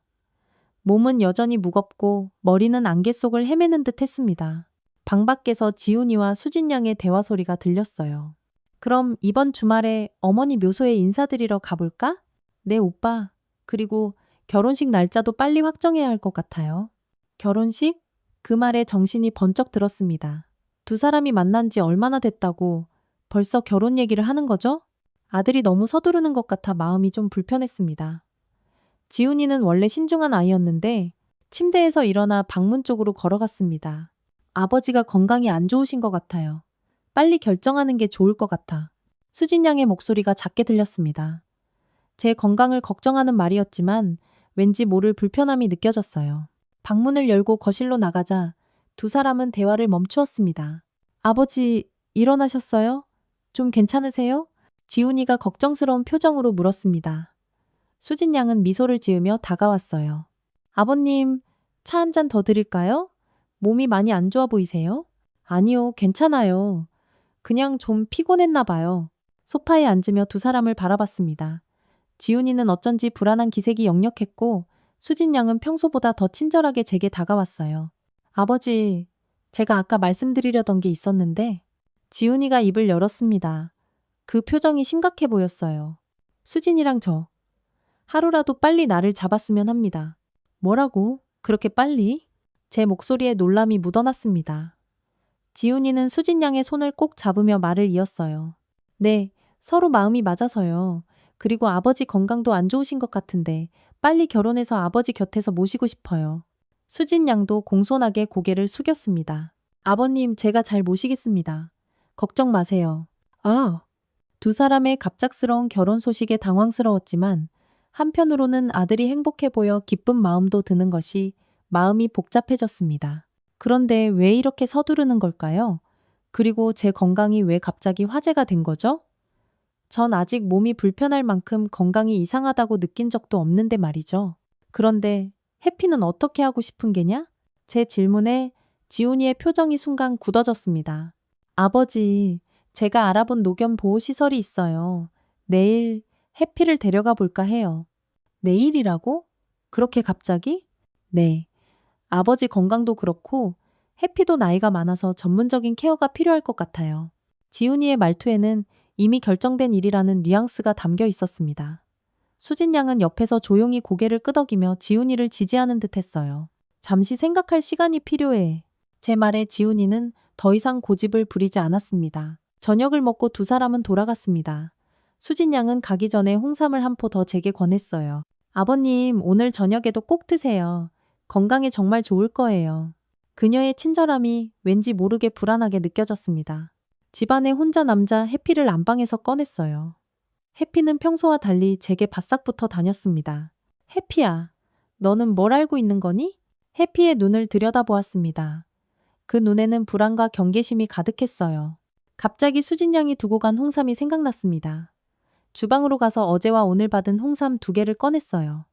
몸은 여전히 무겁고 머리는 안개 속을 헤매는 듯 했습니다. 방 밖에서 지훈이와 수진 양의 대화 소리가 들렸어요. 그럼 이번 주말에 어머니 묘소에 인사드리러 가볼까? 네, 오빠. 그리고 결혼식 날짜도 빨리 확정해야 할 것 같아요. 결혼식? 그 말에 정신이 번쩍 들었습니다. 두 사람이 만난 지 얼마나 됐다고 벌써 결혼 얘기를 하는 거죠? 아들이 너무 서두르는 것 같아 마음이 좀 불편했습니다. 지훈이는 원래 신중한 아이였는데 침대에서 일어나 방문 쪽으로 걸어갔습니다. 아버지가 건강이 안 좋으신 것 같아요. 빨리 결정하는 게 좋을 것 같아. 수진 양의 목소리가 작게 들렸습니다. 제 건강을 걱정하는 말이었지만 왠지 모를 불편함이 느껴졌어요. 방문을 열고 거실로 나가자 두 사람은 대화를 멈추었습니다. 아버지, 일어나셨어요? 좀 괜찮으세요? 지훈이가 걱정스러운 표정으로 물었습니다. 수진 양은 미소를 지으며 다가왔어요. 아버님, 차 한 잔 더 드릴까요? 몸이 많이 안 좋아 보이세요? 아니요, 괜찮아요. 그냥 좀 피곤했나 봐요. 소파에 앉으며 두 사람을 바라봤습니다. 지훈이는 어쩐지 불안한 기색이 역력했고 수진 양은 평소보다 더 친절하게 제게 다가왔어요. 아버지, 제가 아까 말씀드리려던 게 있었는데 지훈이가 입을 열었습니다. 그 표정이 심각해 보였어요. 수진이랑 저 하루라도 빨리 나를 잡았으면 합니다. 뭐라고? 그렇게 빨리? 제 목소리에 놀람이 묻어났습니다. 지훈이는 수진 양의 손을 꼭 잡으며 말을 이었어요. 네, 서로 마음이 맞아서요. 그리고 아버지 건강도 안 좋으신 것 같은데 빨리 결혼해서 아버지 곁에서 모시고 싶어요. 수진 양도 공손하게 고개를 숙였습니다. 아버님, 제가 잘 모시겠습니다. 걱정 마세요. 아, 두 사람의 갑작스러운 결혼 소식에 당황스러웠지만 한편으로는 아들이 행복해 보여 기쁜 마음도 드는 것이 마음이 복잡해졌습니다. 그런데 왜 이렇게 서두르는 걸까요? 그리고 제 건강이 왜 갑자기 화제가 된 거죠? 전 아직 몸이 불편할 만큼 건강이 이상하다고 느낀 적도 없는데 말이죠. 그런데 해피는 어떻게 하고 싶은 게냐? 제 질문에 지훈이의 표정이 순간 굳어졌습니다. 아버지, 제가 알아본 노견 보호 시설이 있어요. 내일 해피를 데려가 볼까 해요. 내일이라고? 그렇게 갑자기? 네. 아버지 건강도 그렇고 해피도 나이가 많아서 전문적인 케어가 필요할 것 같아요. 지훈이의 말투에는 이미 결정된 일이라는 뉘앙스가 담겨 있었습니다. 수진 양은 옆에서 조용히 고개를 끄덕이며 지훈이를 지지하는 듯 했어요. 잠시 생각할 시간이 필요해. 제 말에 지훈이는 더 이상 고집을 부리지 않았습니다. 저녁을 먹고 두 사람은 돌아갔습니다. 수진 양은 가기 전에 홍삼을 한 포 더 제게 권했어요. 아버님, 오늘 저녁에도 꼭 드세요. 건강에 정말 좋을 거예요. 그녀의 친절함이 왠지 모르게 불안하게 느껴졌습니다. 집안에 혼자 남자 해피를 안방에서 꺼냈어요. 해피는 평소와 달리 제게 바싹 붙어 다녔습니다. 해피야, 너는 뭘 알고 있는 거니? 해피의 눈을 들여다보았습니다. 그 눈에는 불안과 경계심이 가득했어요. 갑자기 수진 양이 두고 간 홍삼이 생각났습니다. 주방으로 가서 어제와 오늘 받은 홍삼 2개를 꺼냈어요.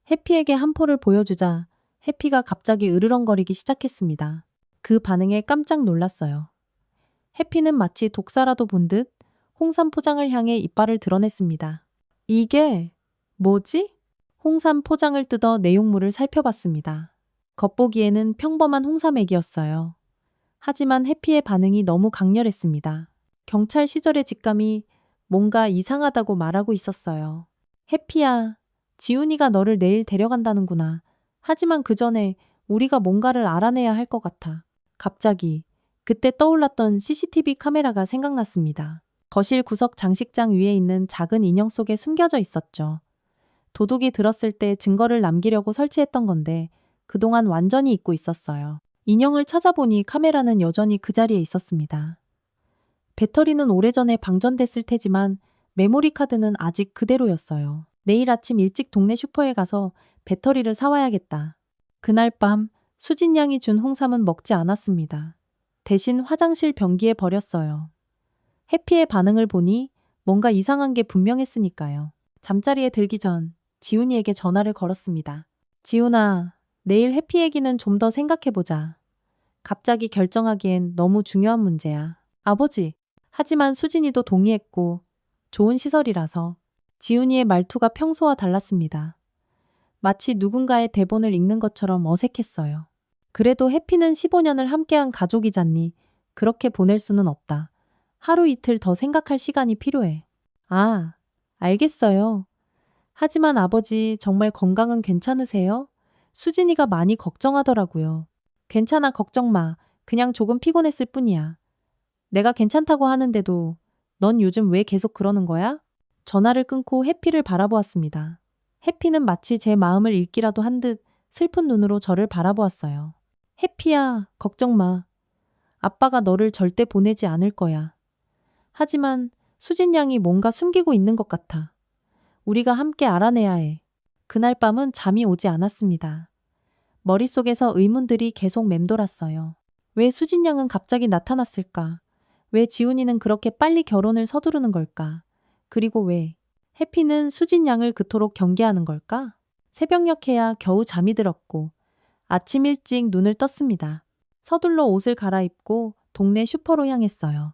해피에게 한 포를 보여주자 해피가 갑자기 으르렁거리기 시작했습니다. 그 반응에 깜짝 놀랐어요. 해피는 마치 독사라도 본 듯 홍삼 포장을 향해 이빨을 드러냈습니다. 이게 뭐지? 홍삼 포장을 뜯어 내용물을 살펴봤습니다. 겉보기에는 평범한 홍삼액이었어요. 하지만 해피의 반응이 너무 강렬했습니다. 경찰 시절의 직감이 뭔가 이상하다고 말하고 있었어요. 해피야, 지훈이가 너를 내일 데려간다는구나. 하지만 그 전에 우리가 뭔가를 알아내야 할 것 같아. 갑자기 그때 떠올랐던 CCTV 카메라가 생각났습니다. 거실 구석 장식장 위에 있는 작은 인형 속에 숨겨져 있었죠. 도둑이 들었을 때 증거를 남기려고 설치했던 건데 그동안 완전히 잊고 있었어요. 인형을 찾아보니 카메라는 여전히 그 자리에 있었습니다. 배터리는 오래전에 방전됐을 테지만 메모리 카드는 아직 그대로였어요. 내일 아침 일찍 동네 슈퍼에 가서 배터리를 사와야겠다. 그날 밤 수진 양이 준 홍삼은 먹지 않았습니다. 대신 화장실 변기에 버렸어요. 해피의 반응을 보니 뭔가 이상한 게 분명했으니까요. 잠자리에 들기 전 지훈이에게 전화를 걸었습니다. 지훈아, 내일 해피 얘기는 좀 더 생각해보자. 갑자기 결정하기엔 너무 중요한 문제야. 아버지. 하지만 수진이도 동의했고 좋은 시설이라서. 지훈이의 말투가 평소와 달랐습니다. 마치 누군가의 대본을 읽는 것처럼 어색했어요. 그래도 해피는 15년을 함께한 가족이잖니. 그렇게 보낼 수는 없다. 하루 이틀 더 생각할 시간이 필요해. 아, 알겠어요. 하지만 아버지 정말 건강은 괜찮으세요? 수진이가 많이 걱정하더라고요. 괜찮아, 걱정 마. 그냥 조금 피곤했을 뿐이야. 내가 괜찮다고 하는데도 넌 요즘 왜 계속 그러는 거야? 전화를 끊고 해피를 바라보았습니다. 해피는 마치 제 마음을 읽기라도 한 듯 슬픈 눈으로 저를 바라보았어요. 해피야, 걱정 마. 아빠가 너를 절대 보내지 않을 거야. 하지만 수진 양이 뭔가 숨기고 있는 것 같아. 우리가 함께 알아내야 해. 그날 밤은 잠이 오지 않았습니다. 머릿속에서 의문들이 계속 맴돌았어요. 왜 수진 양은 갑자기 나타났을까? 왜 지훈이는 그렇게 빨리 결혼을 서두르는 걸까? 그리고 왜 해피는 수진 양을 그토록 경계하는 걸까? 새벽녘에야 겨우 잠이 들었고 아침 일찍 눈을 떴습니다. 서둘러 옷을 갈아입고 동네 슈퍼로 향했어요.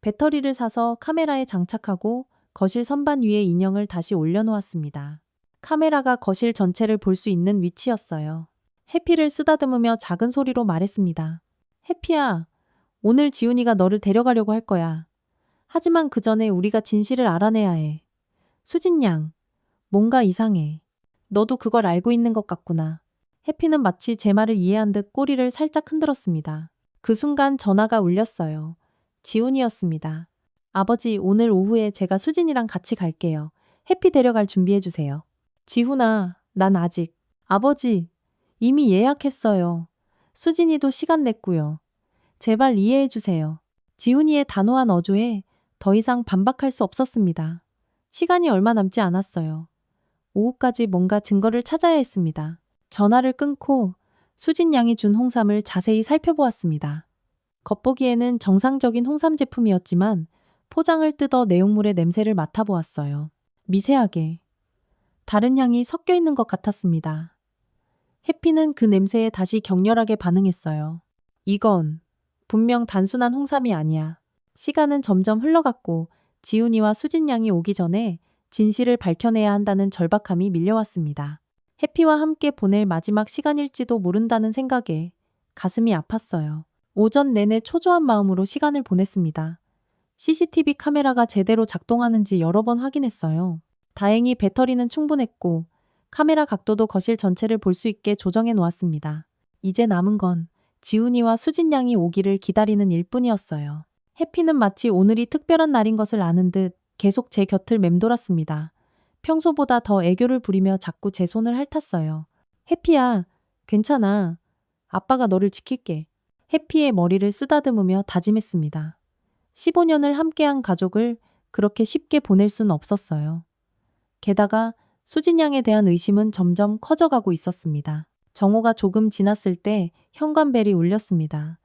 배터리를 사서 카메라에 장착하고 거실 선반 위에 인형을 다시 올려놓았습니다. 카메라가 거실 전체를 볼 수 있는 위치였어요. 해피를 쓰다듬으며 작은 소리로 말했습니다. 해피야, 오늘 지훈이가 너를 데려가려고 할 거야. 하지만 그 전에 우리가 진실을 알아내야 해. 수진 양, 뭔가 이상해. 너도 그걸 알고 있는 것 같구나. 해피는 마치 제 말을 이해한 듯 꼬리를 살짝 흔들었습니다. 그 순간 전화가 울렸어요. 지훈이었습니다. 아버지, 오늘 오후에 제가 수진이랑 같이 갈게요. 해피 데려갈 준비해주세요. 지훈아, 난 아직. 아버지, 이미 예약했어요. 수진이도 시간 냈고요. 제발 이해해주세요. 지훈이의 단호한 어조에 더 이상 반박할 수 없었습니다. 시간이 얼마 남지 않았어요. 오후까지 뭔가 증거를 찾아야 했습니다. 전화를 끊고 수진 양이 준 홍삼을 자세히 살펴보았습니다. 겉보기에는 정상적인 홍삼 제품이었지만 포장을 뜯어 내용물의 냄새를 맡아보았어요. 미세하게 다른 향이 섞여 있는 것 같았습니다. 해피는 그 냄새에 다시 격렬하게 반응했어요. 이건 분명 단순한 홍삼이 아니야. 시간은 점점 흘러갔고 지훈이와 수진 양이 오기 전에 진실을 밝혀내야 한다는 절박함이 밀려왔습니다. 해피와 함께 보낼 마지막 시간일지도 모른다는 생각에 가슴이 아팠어요. 오전 내내 초조한 마음으로 시간을 보냈습니다. CCTV 카메라가 제대로 작동하는지 여러 번 확인했어요. 다행히 배터리는 충분했고 카메라 각도도 거실 전체를 볼 수 있게 조정해 놓았습니다. 이제 남은 건 지훈이와 수진 양이 오기를 기다리는 일뿐이었어요. 해피는 마치 오늘이 특별한 날인 것을 아는 듯 계속 제 곁을 맴돌았습니다. 평소보다 더 애교를 부리며 자꾸 제 손을 핥았어요. 해피야, 괜찮아. 아빠가 너를 지킬게. 해피의 머리를 쓰다듬으며 다짐했습니다. 15년을 함께한 가족을 그렇게 쉽게 보낼 순 없었어요. 게다가 수진 양에 대한 의심은 점점 커져가고 있었습니다. 정오가 조금 지났을 때 현관벨이 울렸습니다.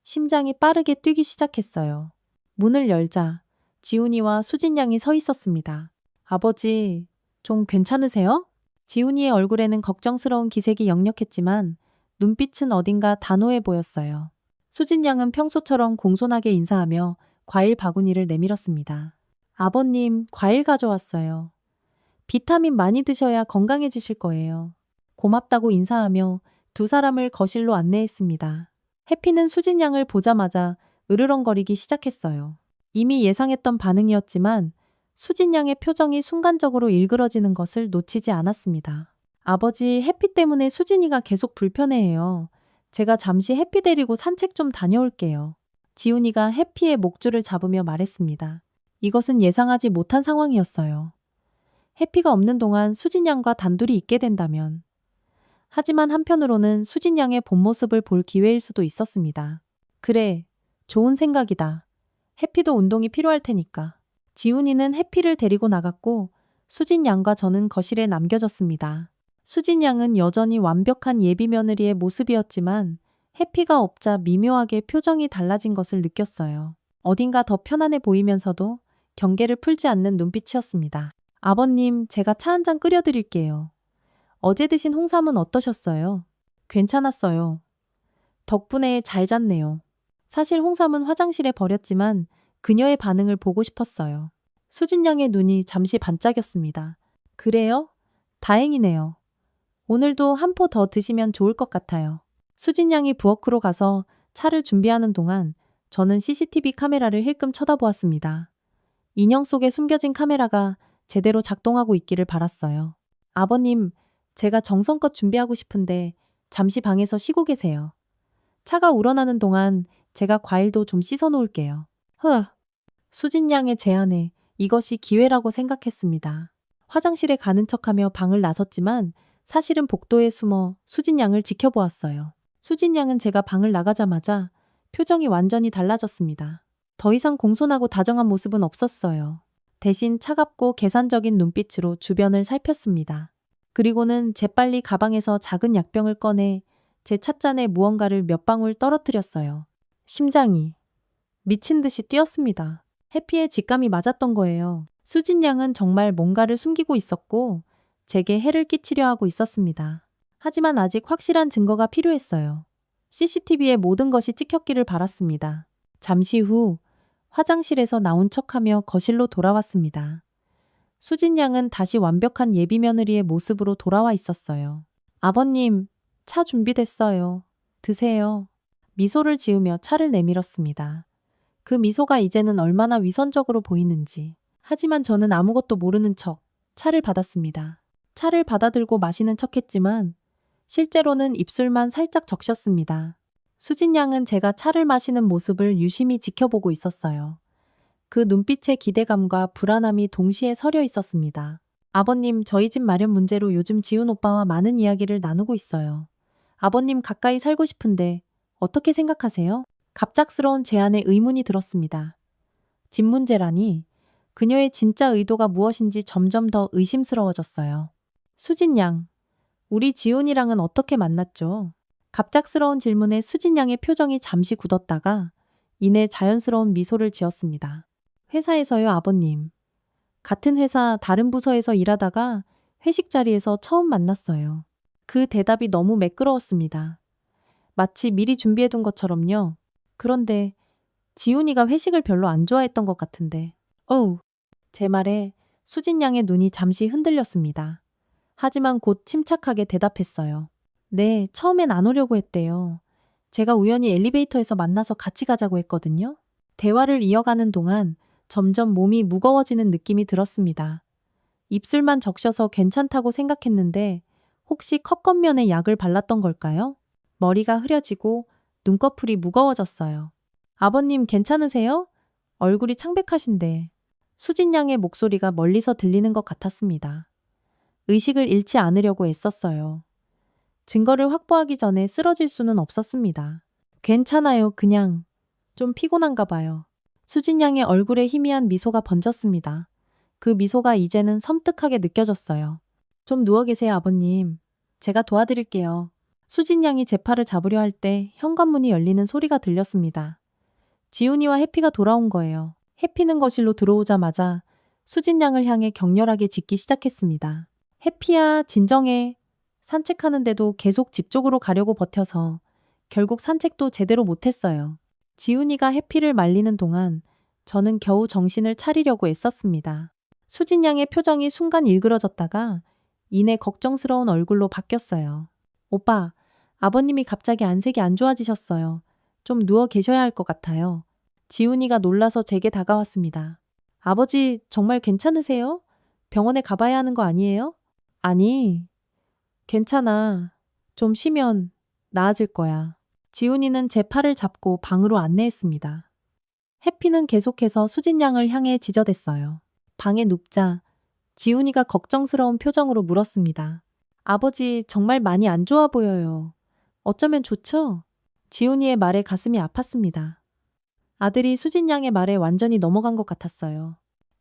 심장이 빠르게 뛰기 시작했어요. 문을 열자 지훈이와 수진 양이 서 있었습니다. 아버지, 좀 괜찮으세요? 지훈이의 얼굴에는 걱정스러운 기색이 역력했지만 눈빛은 어딘가 단호해 보였어요. 수진 양은 평소처럼 공손하게 인사하며 과일 바구니를 내밀었습니다. 아버님, 과일 가져왔어요. 비타민 많이 드셔야 건강해지실 거예요. 고맙다고 인사하며 두 사람을 거실로 안내했습니다. 해피는 수진 양을 보자마자 으르렁거리기 시작했어요. 이미 예상했던 반응이었지만 수진 양의 표정이 순간적으로 일그러지는 것을 놓치지 않았습니다. 아버지, 해피 때문에 수진이가 계속 불편해해요. 제가 잠시 해피 데리고 산책 좀 다녀올게요. 지훈이가 해피의 목줄을 잡으며 말했습니다. 이것은 예상하지 못한 상황이었어요. 해피가 없는 동안 수진 양과 단둘이 있게 된다면. 하지만 한편으로는 수진 양의 본 모습을 볼 기회일 수도 있었습니다. 그래, 좋은 생각이다. 해피도 운동이 필요할 테니까. 지훈이는 해피를 데리고 나갔고 수진 양과 저는 거실에 남겨졌습니다. 수진 양은 여전히 완벽한 예비 며느리의 모습이었지만 해피가 없자 미묘하게 표정이 달라진 것을 느꼈어요. 어딘가 더 편안해 보이면서도 경계를 풀지 않는 눈빛이었습니다. 아버님, 제가 차 한 잔 끓여드릴게요. 어제 드신 홍삼은 어떠셨어요? 괜찮았어요. 덕분에 잘 잤네요. 사실 홍삼은 화장실에 버렸지만 그녀의 반응을 보고 싶었어요. 수진 양의 눈이 잠시 반짝였습니다. 그래요? 다행이네요. 오늘도 한 포 더 드시면 좋을 것 같아요. 수진 양이 부엌으로 가서 차를 준비하는 동안 저는 CCTV 카메라를 힐끔 쳐다보았습니다. 인형 속에 숨겨진 카메라가 제대로 작동하고 있기를 바랐어요. 아버님, 제가 정성껏 준비하고 싶은데 잠시 방에서 쉬고 계세요. 차가 우러나는 동안 제가 과일도 좀 씻어 놓을게요. 수진 양의 제안에 이것이 기회라고 생각했습니다. 화장실에 가는 척하며 방을 나섰지만 사실은 복도에 숨어 수진 양을 지켜보았어요. 수진 양은 제가 방을 나가자마자 표정이 완전히 달라졌습니다. 더 이상 공손하고 다정한 모습은 없었어요. 대신 차갑고 계산적인 눈빛으로 주변을 살폈습니다. 그리고는 재빨리 가방에서 작은 약병을 꺼내 제 찻잔에 무언가를 몇 방울 떨어뜨렸어요. 심장이 미친 듯이 뛰었습니다. 해피의 직감이 맞았던 거예요. 수진 양은 정말 뭔가를 숨기고 있었고 제게 해를 끼치려 하고 있었습니다. 하지만 아직 확실한 증거가 필요했어요. CCTV에 모든 것이 찍혔기를 바랐습니다. 잠시 후 화장실에서 나온 척하며 거실로 돌아왔습니다. 수진 양은 다시 완벽한 예비 며느리의 모습으로 돌아와 있었어요. 아버님, 차 준비됐어요. 드세요. 미소를 지으며 차를 내밀었습니다. 그 미소가 이제는 얼마나 위선적으로 보이는지. 하지만 저는 아무것도 모르는 척 차를 받았습니다. 차를 받아들고 마시는 척했지만 실제로는 입술만 살짝 적셨습니다. 수진 양은 제가 차를 마시는 모습을 유심히 지켜보고 있었어요. 그 눈빛의 기대감과 불안함이 동시에 서려 있었습니다. 아버님, 저희 집 마련 문제로 요즘 지훈 오빠와 많은 이야기를 나누고 있어요. 아버님 가까이 살고 싶은데 어떻게 생각하세요? 갑작스러운 제안에 의문이 들었습니다. 집 문제라니 그녀의 진짜 의도가 무엇인지 점점 더 의심스러워졌어요. 수진 양, 우리 지훈이랑은 어떻게 만났죠? 갑작스러운 질문에 수진 양의 표정이 잠시 굳었다가 이내 자연스러운 미소를 지었습니다. 회사에서요, 아버님. 같은 회사 다른 부서에서 일하다가 회식 자리에서 처음 만났어요. 그 대답이 너무 매끄러웠습니다. 마치 미리 준비해둔 것처럼요. 그런데 지훈이가 회식을 별로 안 좋아했던 것 같은데. 어우. 제 말에 수진 양의 눈이 잠시 흔들렸습니다. 하지만 곧 침착하게 대답했어요. 네, 처음엔 안 오려고 했대요. 제가 우연히 엘리베이터에서 만나서 같이 가자고 했거든요. 대화를 이어가는 동안 점점 몸이 무거워지는 느낌이 들었습니다. 입술만 적셔서 괜찮다고 생각했는데 혹시 컵건면에 약을 발랐던 걸까요? 머리가 흐려지고 눈꺼풀이 무거워졌어요. 아버님 괜찮으세요? 얼굴이 창백하신데. 수진 양의 목소리가 멀리서 들리는 것 같았습니다. 의식을 잃지 않으려고 애썼어요. 증거를 확보하기 전에 쓰러질 수는 없었습니다. 괜찮아요. 그냥 좀 피곤한가 봐요. 수진 양의 얼굴에 희미한 미소가 번졌습니다. 그 미소가 이제는 섬뜩하게 느껴졌어요. 좀 누워 계세요, 아버님. 제가 도와드릴게요. 수진 양이 제 팔을 잡으려 할 때 현관문이 열리는 소리가 들렸습니다. 지훈이와 해피가 돌아온 거예요. 해피는 거실로 들어오자마자 수진 양을 향해 격렬하게 짖기 시작했습니다. 해피야, 진정해. 산책하는데도 계속 집 쪽으로 가려고 버텨서 결국 산책도 제대로 못했어요. 지훈이가 해피를 말리는 동안 저는 겨우 정신을 차리려고 애썼습니다. 수진 양의 표정이 순간 일그러졌다가 이내 걱정스러운 얼굴로 바뀌었어요. 오빠, 아버님이 갑자기 안색이 안 좋아지셨어요. 좀 누워 계셔야 할 것 같아요. 지훈이가 놀라서 제게 다가왔습니다. 아버지, 정말 괜찮으세요? 병원에 가봐야 하는 거 아니에요? 아니, 괜찮아. 좀 쉬면 나아질 거야. 지훈이는 제 팔을 잡고 방으로 안내했습니다. 해피는 계속해서 수진 양을 향해 지저댔어요. 방에 눕자 지훈이가 걱정스러운 표정으로 물었습니다. 아버지, 정말 많이 안 좋아 보여요. 어쩌면 좋죠? 지훈이의 말에 가슴이 아팠습니다. 아들이 수진 양의 말에 완전히 넘어간 것 같았어요.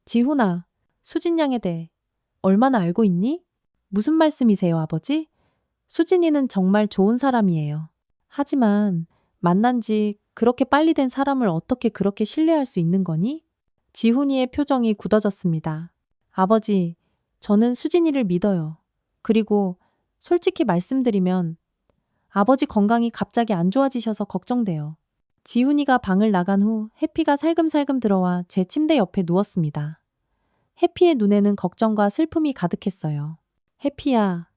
지훈아, 수진 양에 대해 얼마나 알고 있니? 무슨 말씀이세요, 아버지? 수진이는 정말 좋은 사람이에요. 하지만 만난 지 그렇게 빨리 된 사람을 어떻게 그렇게 신뢰할 수 있는 거니? 지훈이의 표정이 굳어졌습니다. 아버지, 저는 수진이를 믿어요. 그리고 솔직히 말씀드리면 아버지 건강이 갑자기 안 좋아지셔서 걱정돼요. 지훈이가 방을 나간 후 해피가 살금살금 들어와 제 침대 옆에 누웠습니다. 해피의 눈에는 걱정과 슬픔이 가득했어요. 해피야,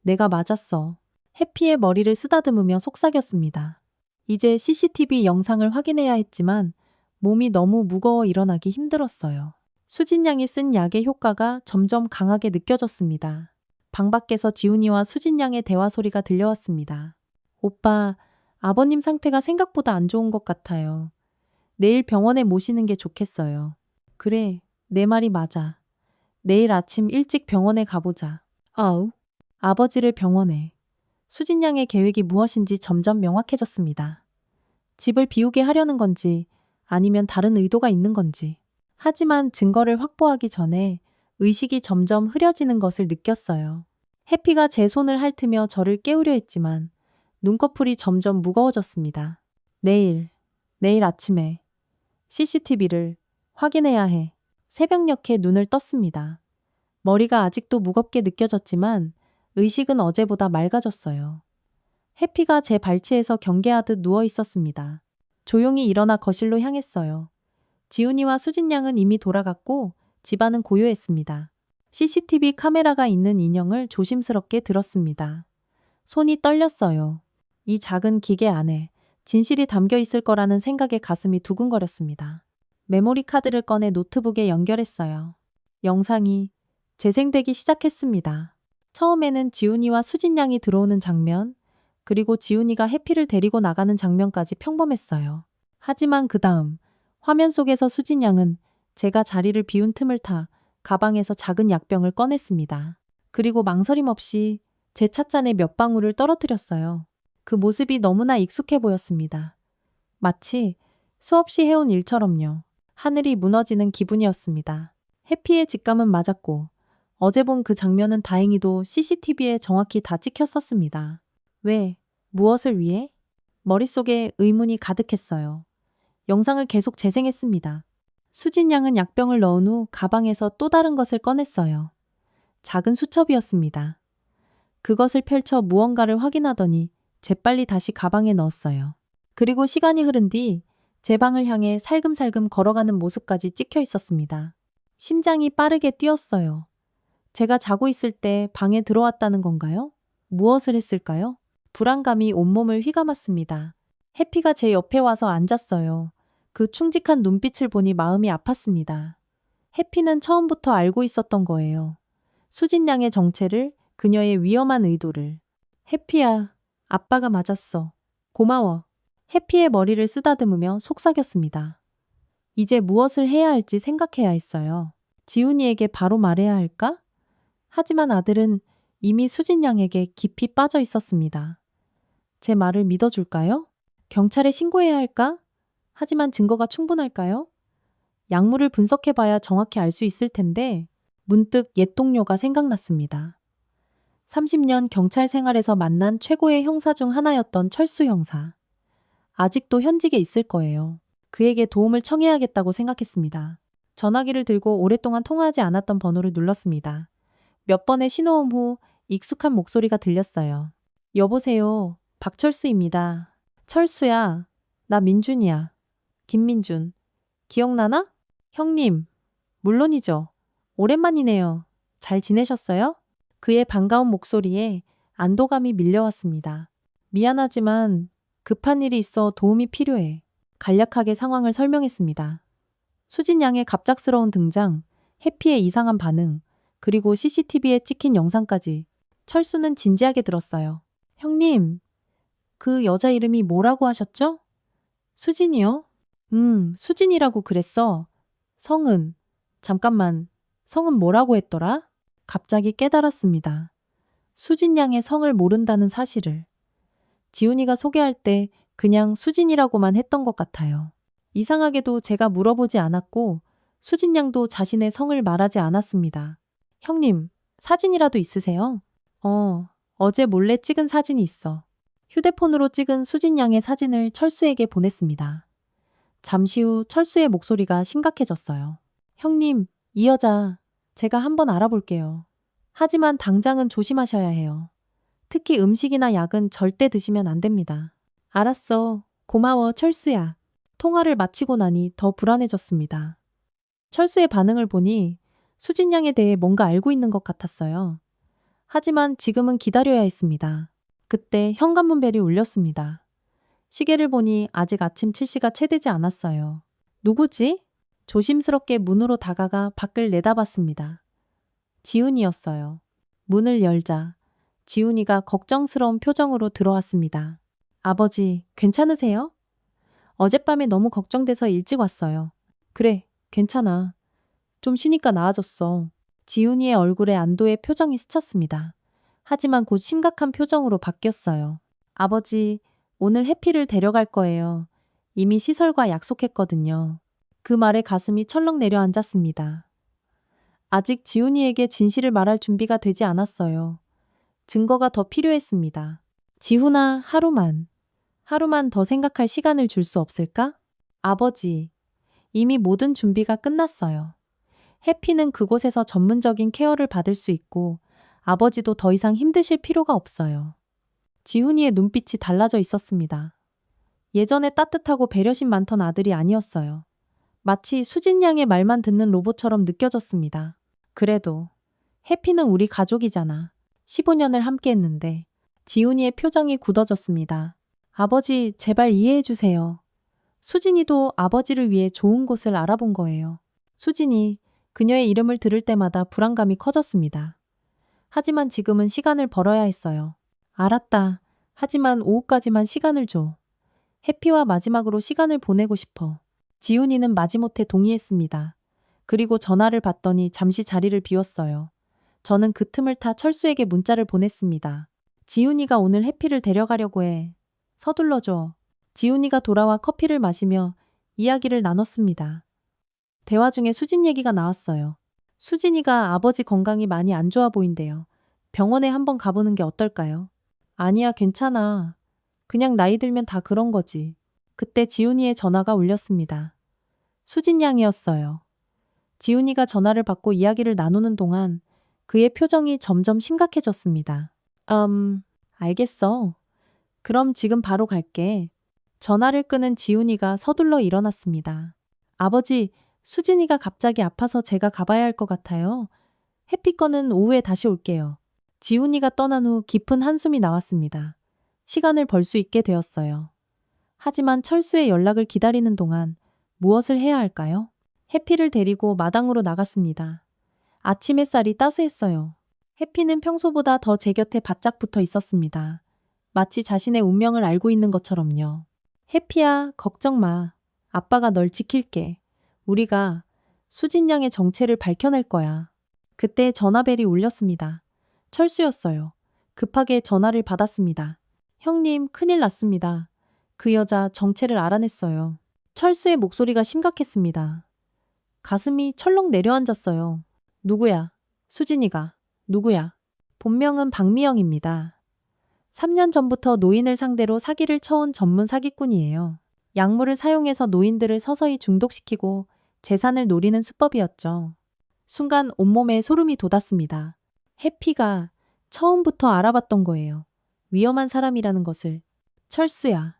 내가 맞았어. 해피의 머리를 쓰다듬으며 속삭였습니다. 이제 CCTV 영상을 확인해야 했지만 몸이 너무 무거워 일어나기 힘들었어요. 수진 양이 쓴 약의 효과가 점점 강하게 느껴졌습니다. 방 밖에서 지훈이와 수진 양의 대화 소리가 들려왔습니다. 오빠, 아버님 상태가 생각보다 안 좋은 것 같아요. 내일 병원에 모시는 게 좋겠어요. 그래, 내 말이 맞아. 내일 아침 일찍 병원에 가보자. 아우. 아버지를 병원에. 수진 양의 계획이 무엇인지 점점 명확해졌습니다. 집을 비우게 하려는 건지 아니면 다른 의도가 있는 건지. 하지만 증거를 확보하기 전에 의식이 점점 흐려지는 것을 느꼈어요. 해피가 제 손을 핥으며 저를 깨우려 했지만 눈꺼풀이 점점 무거워졌습니다. 내일 아침에 CCTV를 확인해야 해. 새벽녘에 눈을 떴습니다. 머리가 아직도 무겁게 느껴졌지만 의식은 어제보다 맑아졌어요. 해피가 제 발치에서 경계하듯 누워 있었습니다. 조용히 일어나 거실로 향했어요. 지훈이와 수진 양은 이미 돌아갔고 집안은 고요했습니다. CCTV 카메라가 있는 인형을 조심스럽게 들었습니다. 손이 떨렸어요. 이 작은 기계 안에 진실이 담겨 있을 거라는 생각에 가슴이 두근거렸습니다. 메모리 카드를 꺼내 노트북에 연결했어요. 영상이 재생되기 시작했습니다. 처음에는 지훈이와 수진 양이 들어오는 장면, 그리고 지훈이가 해피를 데리고 나가는 장면까지 평범했어요. 하지만 그 다음 화면 속에서 수진 양은 제가 자리를 비운 틈을 타 가방에서 작은 약병을 꺼냈습니다. 그리고 망설임 없이 제 찻잔에 몇 방울을 떨어뜨렸어요. 그 모습이 너무나 익숙해 보였습니다. 마치 수없이 해온 일처럼요. 하늘이 무너지는 기분이었습니다. 해피의 직감은 맞았고 어제 본 그 장면은 다행히도 CCTV에 정확히 다 찍혔었습니다. 왜? 무엇을 위해? 머릿속에 의문이 가득했어요. 영상을 계속 재생했습니다. 수진 양은 약병을 넣은 후 가방에서 또 다른 것을 꺼냈어요. 작은 수첩이었습니다. 그것을 펼쳐 무언가를 확인하더니 재빨리 다시 가방에 넣었어요. 그리고 시간이 흐른 뒤 제 방을 향해 살금살금 걸어가는 모습까지 찍혀 있었습니다. 심장이 빠르게 뛰었어요. 제가 자고 있을 때 방에 들어왔다는 건가요? 무엇을 했을까요? 불안감이 온몸을 휘감았습니다. 해피가 제 옆에 와서 앉았어요. 그 충직한 눈빛을 보니 마음이 아팠습니다. 해피는 처음부터 알고 있었던 거예요. 수진 양의 정체를, 그녀의 위험한 의도를. 해피야, 아빠가 맞았어. 고마워. 해피의 머리를 쓰다듬으며 속삭였습니다. 이제 무엇을 해야 할지 생각해야 했어요. 지훈이에게 바로 말해야 할까? 하지만 아들은 이미 수진 양에게 깊이 빠져 있었습니다. 제 말을 믿어줄까요? 경찰에 신고해야 할까? 하지만 증거가 충분할까요? 약물을 분석해봐야 정확히 알 수 있을 텐데 문득 옛 동료가 생각났습니다. 30년 경찰 생활에서 만난 최고의 형사 중 하나였던 철수 형사. 아직도 현직에 있을 거예요. 그에게 도움을 청해야겠다고 생각했습니다. 전화기를 들고 오랫동안 통화하지 않았던 번호를 눌렀습니다. 몇 번의 신호음 후 익숙한 목소리가 들렸어요. 여보세요. 박철수입니다. 철수야. 나 민준이야. 김민준. 기억나나? 형님. 물론이죠. 오랜만이네요. 잘 지내셨어요? 그의 반가운 목소리에 안도감이 밀려왔습니다. 미안하지만 급한 일이 있어 도움이 필요해. 간략하게 상황을 설명했습니다. 수진 양의 갑작스러운 등장, 해피의 이상한 반응, 그리고 CCTV에 찍힌 영상까지. 철수는 진지하게 들었어요. 형님, 그 여자 이름이 뭐라고 하셨죠? 수진이요? 수진이라고 그랬어. 성은. 잠깐만, 성은 뭐라고 했더라? 갑자기 깨달았습니다. 수진 양의 성을 모른다는 사실을. 지훈이가 소개할 때 그냥 수진이라고만 했던 것 같아요. 이상하게도 제가 물어보지 않았고 수진 양도 자신의 성을 말하지 않았습니다. 형님, 사진이라도 있으세요? 어제 몰래 찍은 사진이 있어. 휴대폰으로 찍은 수진 양의 사진을 철수에게 보냈습니다. 잠시 후 철수의 목소리가 심각해졌어요. 형님, 이 여자 제가 한번 알아볼게요. 하지만 당장은 조심하셔야 해요. 특히 음식이나 약은 절대 드시면 안 됩니다. 알았어. 고마워, 철수야. 통화를 마치고 나니 더 불안해졌습니다. 철수의 반응을 보니 수진 양에 대해 뭔가 알고 있는 것 같았어요. 하지만 지금은 기다려야 했습니다. 그때 현관문 벨이 울렸습니다. 시계를 보니 아직 아침 7시가 채 되지 않았어요. 누구지? 조심스럽게 문으로 다가가 밖을 내다봤습니다. 지훈이었어요. 문을 열자 지훈이가 걱정스러운 표정으로 들어왔습니다. 아버지, 괜찮으세요? 어젯밤에 너무 걱정돼서 일찍 왔어요. 그래, 괜찮아. 좀 쉬니까 나아졌어. 지훈이의 얼굴에 안도의 표정이 스쳤습니다. 하지만 곧 심각한 표정으로 바뀌었어요. 아버지, 오늘 해피를 데려갈 거예요. 이미 시설과 약속했거든요. 그 말에 가슴이 철렁 내려앉았습니다. 아직 지훈이에게 진실을 말할 준비가 되지 않았어요. 증거가 더 필요했습니다. 지훈아, 하루만 더 생각할 시간을 줄 수 없을까? 아버지, 이미 모든 준비가 끝났어요. 해피는 그곳에서 전문적인 케어를 받을 수 있고 아버지도 더 이상 힘드실 필요가 없어요. 지훈이의 눈빛이 달라져 있었습니다. 예전에 따뜻하고 배려심 많던 아들이 아니었어요. 마치 수진 양의 말만 듣는 로봇처럼 느껴졌습니다. 그래도 해피는 우리 가족이잖아. 15년을 함께 했는데. 지훈이의 표정이 굳어졌습니다. 아버지, 제발 이해해 주세요. 수진이도 아버지를 위해 좋은 곳을 알아본 거예요. 수진이 그녀의 이름을 들을 때마다 불안감이 커졌습니다. 하지만 지금은 시간을 벌어야 했어요. 알았다. 하지만 오후까지만 시간을 줘. 해피와 마지막으로 시간을 보내고 싶어. 지훈이는 마지못해 동의했습니다. 그리고 전화를 받더니 잠시 자리를 비웠어요. 저는 그 틈을 타 철수에게 문자를 보냈습니다. 지훈이가 오늘 해피를 데려가려고 해. 서둘러줘. 지훈이가 돌아와 커피를 마시며 이야기를 나눴습니다. 대화 중에 수진 얘기가 나왔어요. 수진이가 아버지 건강이 많이 안 좋아 보인대요. 병원에 한번 가보는 게 어떨까요? 아니야, 괜찮아. 그냥 나이 들면 다 그런 거지. 그때 지훈이의 전화가 울렸습니다. 수진 양이었어요. 지훈이가 전화를 받고 이야기를 나누는 동안 그의 표정이 점점 심각해졌습니다. 알겠어. 그럼 지금 바로 갈게. 전화를 끄는 지훈이가 서둘러 일어났습니다. 아버지, 수진이가 갑자기 아파서 제가 가봐야 할 것 같아요. 해피 거는 오후에 다시 올게요. 지훈이가 떠난 후 깊은 한숨이 나왔습니다. 시간을 벌 수 있게 되었어요. 하지만 철수의 연락을 기다리는 동안 무엇을 해야 할까요? 해피를 데리고 마당으로 나갔습니다. 아침 햇살이 따스했어요. 해피는 평소보다 더 제 곁에 바짝 붙어 있었습니다. 마치 자신의 운명을 알고 있는 것처럼요. 해피야, 걱정 마. 아빠가 널 지킬게. 우리가 수진 양의 정체를 밝혀낼 거야. 그때 전화벨이 울렸습니다. 철수였어요. 급하게 전화를 받았습니다. 형님, 큰일 났습니다. 그 여자 정체를 알아냈어요. 철수의 목소리가 심각했습니다. 가슴이 철렁 내려앉았어요. 누구야? 수진이가. 누구야? 본명은 박미영입니다. 3년 전부터 노인을 상대로 사기를 쳐온 전문 사기꾼이에요. 약물을 사용해서 노인들을 서서히 중독시키고 재산을 노리는 수법이었죠. 순간 온몸에 소름이 돋았습니다. 해피가 처음부터 알아봤던 거예요. 위험한 사람이라는 것을. 철수야.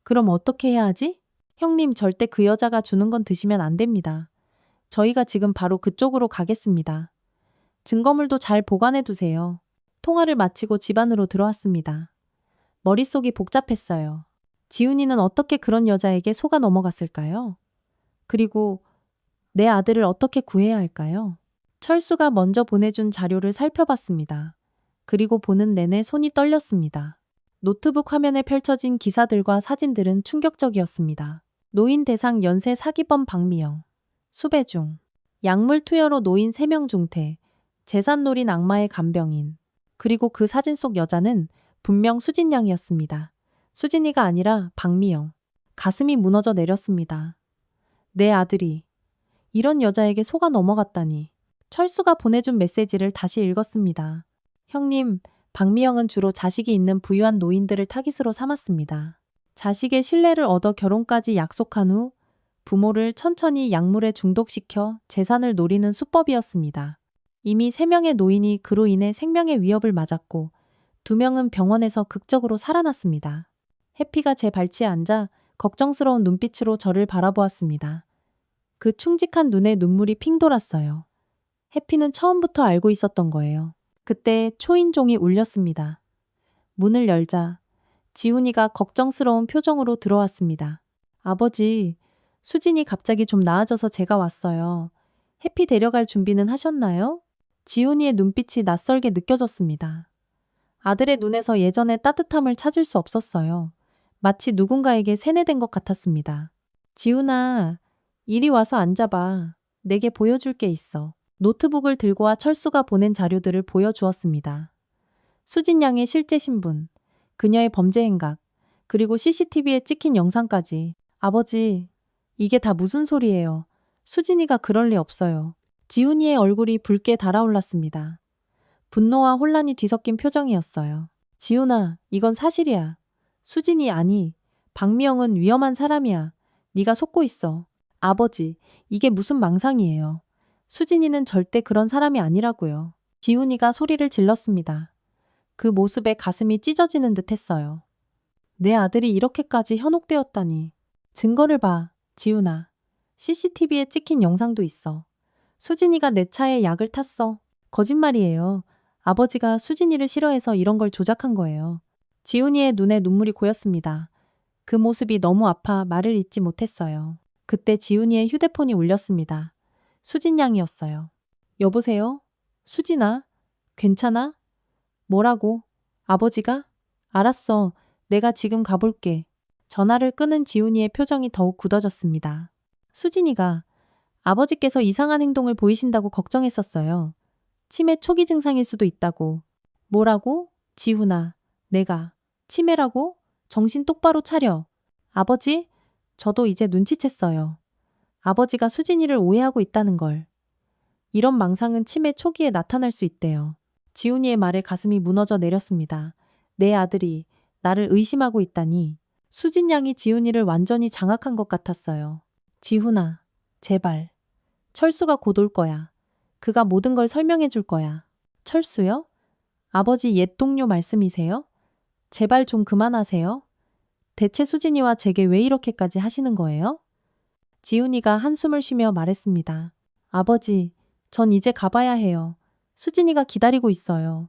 그럼 어떻게 해야 하지? 형님, 절대 그 여자가 주는 건 드시면 안 됩니다. 저희가 지금 바로 그쪽으로 가겠습니다. 증거물도 잘 보관해 두세요. 통화를 마치고 집 안으로 들어왔습니다. 머릿속이 복잡했어요. 지훈이는 어떻게 그런 여자에게 속아 넘어갔을까요? 그리고 내 아들을 어떻게 구해야 할까요? 철수가 먼저 보내준 자료를 살펴봤습니다. 그리고 보는 내내 손이 떨렸습니다. 노트북 화면에 펼쳐진 기사들과 사진들은 충격적이었습니다. 노인 대상 연쇄 사기범 박미영, 수배중, 약물 투여로 노인 3명 중퇴, 재산 노린 악마의 간병인. 그리고 그 사진 속 여자는 분명 수진 양이었습니다. 수진이가 아니라 박미영. 가슴이 무너져 내렸습니다. 내 아들이 이런 여자에게 속아 넘어갔다니. 철수가 보내준 메시지를 다시 읽었습니다. 형님, 박미영은 주로 자식이 있는 부유한 노인들을 타깃으로 삼았습니다. 자식의 신뢰를 얻어 결혼까지 약속한 후 부모를 천천히 약물에 중독시켜 재산을 노리는 수법이었습니다. 이미 3명의 노인이 그로 인해 생명의 위협을 맞았고 2명은 병원에서 극적으로 살아났습니다. 해피가 제 발치에 앉아 걱정스러운 눈빛으로 저를 바라보았습니다. 그 충직한 눈에 눈물이 핑 돌았어요. 해피는 처음부터 알고 있었던 거예요. 그때 초인종이 울렸습니다. 문을 열자 지훈이가 걱정스러운 표정으로 들어왔습니다. 아버지, 수진이 갑자기 좀 나아져서 제가 왔어요. 해피 데려갈 준비는 하셨나요? 지훈이의 눈빛이 낯설게 느껴졌습니다. 아들의 눈에서 예전의 따뜻함을 찾을 수 없었어요. 마치 누군가에게 세뇌된 것 같았습니다. 지훈아, 이리 와서 앉아봐. 내게 보여줄 게 있어. 노트북을 들고 와 철수가 보낸 자료들을 보여주었습니다. 수진 양의 실제 신분, 그녀의 범죄 행각, 그리고 CCTV에 찍힌 영상까지. 아버지, 이게 다 무슨 소리예요? 수진이가 그럴 리 없어요. 지훈이의 얼굴이 붉게 달아올랐습니다. 분노와 혼란이 뒤섞인 표정이었어요. 지훈아, 이건 사실이야. 수진이 아니, 박미영은 위험한 사람이야. 네가 속고 있어. 아버지, 이게 무슨 망상이에요. 수진이는 절대 그런 사람이 아니라고요. 지훈이가 소리를 질렀습니다. 그 모습에 가슴이 찢어지는 듯 했어요. 내 아들이 이렇게까지 현혹되었다니. 증거를 봐, 지훈아. CCTV에 찍힌 영상도 있어. 수진이가 내 차에 약을 탔어. 거짓말이에요. 아버지가 수진이를 싫어해서 이런 걸 조작한 거예요. 지훈이의 눈에 눈물이 고였습니다. 그 모습이 너무 아파 말을 잇지 못했어요. 그때 지훈이의 휴대폰이 울렸습니다. 수진 양이었어요. 여보세요? 수진아? 괜찮아? 뭐라고? 아버지가? 알았어. 내가 지금 가볼게. 전화를 끊은 지훈이의 표정이 더욱 굳어졌습니다. 수진이가 아버지께서 이상한 행동을 보이신다고 걱정했었어요. 치매 초기 증상일 수도 있다고. 뭐라고? 지훈아, 내가 치매라고? 정신 똑바로 차려. 아버지, 저도 이제 눈치챘어요. 아버지가 수진이를 오해하고 있다는 걸. 이런 망상은 치매 초기에 나타날 수 있대요. 지훈이의 말에 가슴이 무너져 내렸습니다. 내 아들이 나를 의심하고 있다니. 수진 양이 지훈이를 완전히 장악한 것 같았어요. 지훈아, 제발. 철수가 곧 올 거야. 그가 모든 걸 설명해 줄 거야. 철수요? 아버지 옛 동료 말씀이세요? 제발 좀 그만하세요. 대체 수진이와 제게 왜 이렇게까지 하시는 거예요? 지훈이가 한숨을 쉬며 말했습니다. 아버지, 전 이제 가봐야 해요. 수진이가 기다리고 있어요.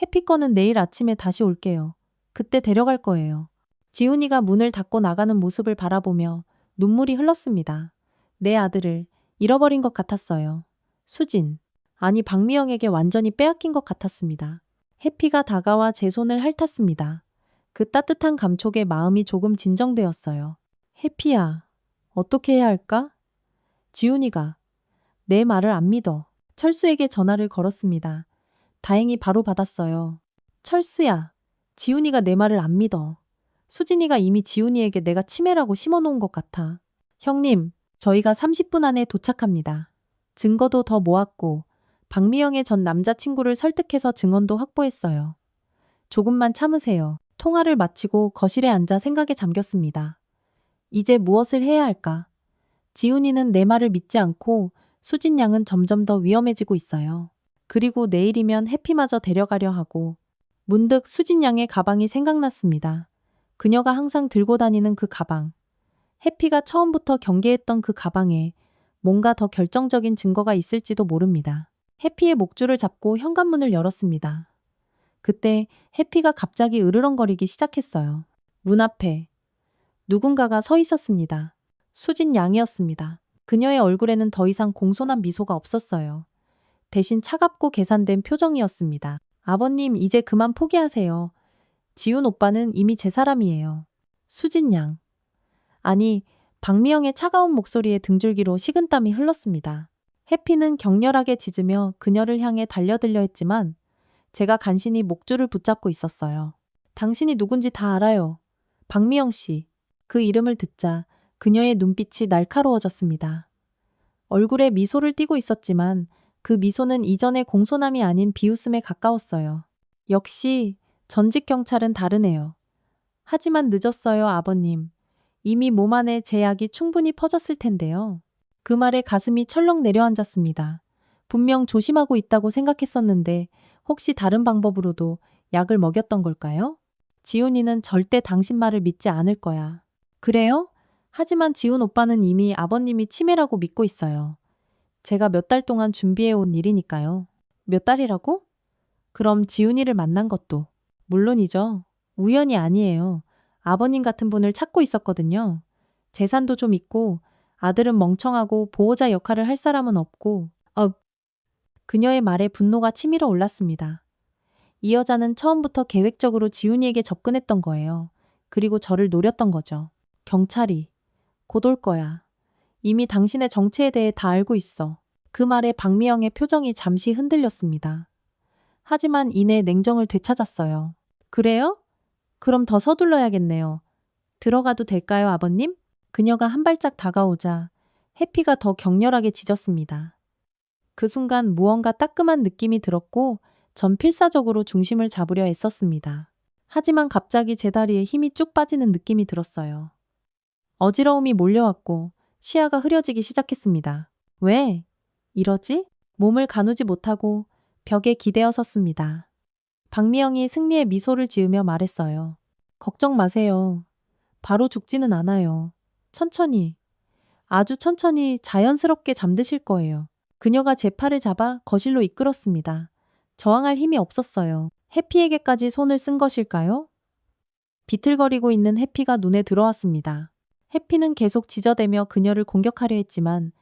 해피 거는 내일 아침에 다시 올게요. 그때 데려갈 거예요. 지훈이가 문을 닫고 나가는 모습을 바라보며 눈물이 흘렀습니다. 내 아들을 잃어버린 것 같았어요. 수진, 아니 박미영에게 완전히 빼앗긴 것 같았습니다. 해피가 다가와 제 손을 핥았습니다. 그 따뜻한 감촉에 마음이 조금 진정되었어요. 해피야, 어떻게 해야 할까? 지훈이가 내 말을 안 믿어. 철수에게 전화를 걸었습니다. 다행히 바로 받았어요. 철수야, 지훈이가 내 말을 안 믿어. 수진이가 이미 지훈이에게 내가 치매라고 심어놓은 것 같아. 형님, 저희가 30분 안에 도착합니다. 증거도 더 모았고 박미영의 전 남자친구를 설득해서 증언도 확보했어요. 조금만 참으세요. 통화를 마치고 거실에 앉아 생각에 잠겼습니다. 이제 무엇을 해야 할까? 지훈이는 내 말을 믿지 않고 수진 양은 점점 더 위험해지고 있어요. 그리고 내일이면 해피마저 데려가려 하고 문득 수진 양의 가방이 생각났습니다. 그녀가 항상 들고 다니는 그 가방. 해피가 처음부터 경계했던 그 가방에 뭔가 더 결정적인 증거가 있을지도 모릅니다. 해피의 목줄을 잡고 현관문을 열었습니다. 그때 해피가 갑자기 으르렁거리기 시작했어요. 문 앞에 누군가가 서 있었습니다. 수진 양이었습니다. 그녀의 얼굴에는 더 이상 공손한 미소가 없었어요. 대신 차갑고 계산된 표정이었습니다. 아버님, 이제 그만 포기하세요. 지훈 오빠는 이미 제 사람이에요. 수진 양. 아니, 박미영의 차가운 목소리에 등줄기로 식은땀이 흘렀습니다. 해피는 격렬하게 짖으며 그녀를 향해 달려들려 했지만 제가 간신히 목줄을 붙잡고 있었어요. 당신이 누군지 다 알아요. 박미영 씨. 그 이름을 듣자 그녀의 눈빛이 날카로워졌습니다. 얼굴에 미소를 띠고 있었지만 그 미소는 이전의 공손함이 아닌 비웃음에 가까웠어요. 역시 전직 경찰은 다르네요. 하지만 늦었어요, 아버님. 이미 몸 안에 제 약이 충분히 퍼졌을 텐데요. 그 말에 가슴이 철렁 내려앉았습니다. 분명 조심하고 있다고 생각했었는데 혹시 다른 방법으로도 약을 먹였던 걸까요? 지훈이는 절대 당신 말을 믿지 않을 거야. 그래요? 하지만 지훈 오빠는 이미 아버님이 치매라고 믿고 있어요. 제가 몇 달 동안 준비해온 일이니까요. 몇 달이라고? 그럼 지훈이를 만난 것도 물론이죠. 우연이 아니에요. 아버님 같은 분을 찾고 있었거든요. 재산도 좀 있고 아들은 멍청하고 보호자 역할을 할 사람은 없고 그녀의 말에 분노가 치밀어 올랐습니다. 이 여자는 처음부터 계획적으로 지훈이에게 접근했던 거예요. 그리고 저를 노렸던 거죠. 경찰이 곧 올 거야. 이미 당신의 정체에 대해 다 알고 있어. 그 말에 박미영의 표정이 잠시 흔들렸습니다. 하지만 이내 냉정을 되찾았어요. 그래요? 그럼 더 서둘러야겠네요. 들어가도 될까요, 아버님? 그녀가 한 발짝 다가오자 해피가 더 격렬하게 짖었습니다. 그 순간 무언가 따끔한 느낌이 들었고 전 필사적으로 중심을 잡으려 애썼습니다. 하지만 갑자기 제 다리에 힘이 쭉 빠지는 느낌이 들었어요. 어지러움이 몰려왔고 시야가 흐려지기 시작했습니다. 왜? 이러지? 몸을 가누지 못하고 벽에 기대어 섰습니다. 박미영이 승리의 미소를 지으며 말했어요. 걱정 마세요. 바로 죽지는 않아요. 천천히, 아주 천천히 자연스럽게 잠드실 거예요. 그녀가 제 팔을 잡아 거실로 이끌었습니다. 저항할 힘이 없었어요. 해피에게까지 손을 쓴 것일까요? 비틀거리고 있는 해피가 눈에 들어왔습니다. 해피는 계속 지저대며 그녀를 공격하려 했지만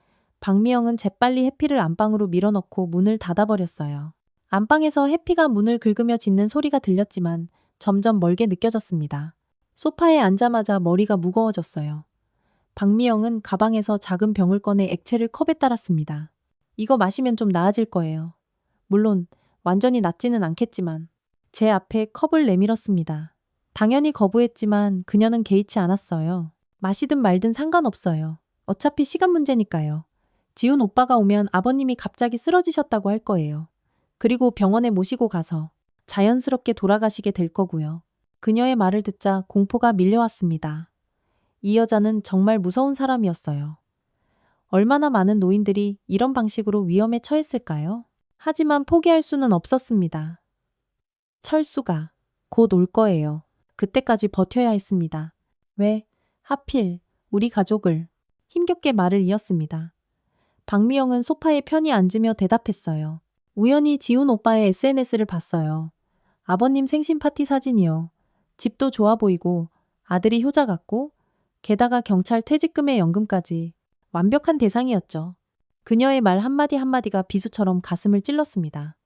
박미영은 재빨리 해피를 안방으로 밀어넣고 문을 닫아버렸어요. 안방에서 해피가 문을 긁으며 짖는 소리가 들렸지만 점점 멀게 느껴졌습니다. 소파에 앉자마자 머리가 무거워졌어요. 박미영은 가방에서 작은 병을 꺼내 액체를 컵에 따랐습니다. 이거 마시면 좀 나아질 거예요. 물론 완전히 낫지는 않겠지만 제 앞에 컵을 내밀었습니다. 당연히 거부했지만 그녀는 개의치 않았어요. 마시든 말든 상관없어요. 어차피 시간 문제니까요. 지훈 오빠가 오면 아버님이 갑자기 쓰러지셨다고 할 거예요. 그리고 병원에 모시고 가서 자연스럽게 돌아가시게 될 거고요. 그녀의 말을 듣자 공포가 밀려왔습니다. 이 여자는 정말 무서운 사람이었어요. 얼마나 많은 노인들이 이런 방식으로 위험에 처했을까요? 하지만 포기할 수는 없었습니다. 철수가 곧 올 거예요. 그때까지 버텨야 했습니다. 왜? 하필 우리 가족을. 힘겹게 말을 이었습니다. 박미영은 소파에 편히 앉으며 대답했어요. 우연히 지훈 오빠의 SNS를 봤어요. 아버님 생신 파티 사진이요. 집도 좋아 보이고 아들이 효자 같고 게다가 경찰 퇴직금의 연금까지 완벽한 대상이었죠. 그녀의 말 한마디 한마디가 비수처럼 가슴을 찔렀습니다.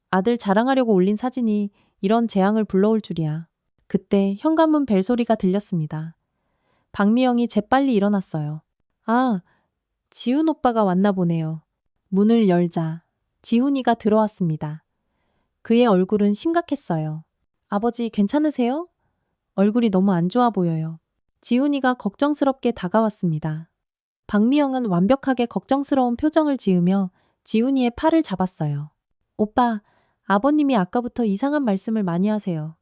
아들 자랑하려고 올린 사진이 이런 재앙을 불러올 줄이야. 그때 현관문 벨소리가 들렸습니다. 박미영이 재빨리 일어났어요. 아, 지훈 오빠가 왔나 보네요. 문을 열자 지훈이가 들어왔습니다. 그의 얼굴은 심각했어요. 아버지 괜찮으세요? 얼굴이 너무 안 좋아 보여요. 지훈이가 걱정스럽게 다가왔습니다. 박미영은 완벽하게 걱정스러운 표정을 지으며 지훈이의 팔을 잡았어요. 오빠, 아버님이 아까부터 이상한 말씀을 많이 하세요.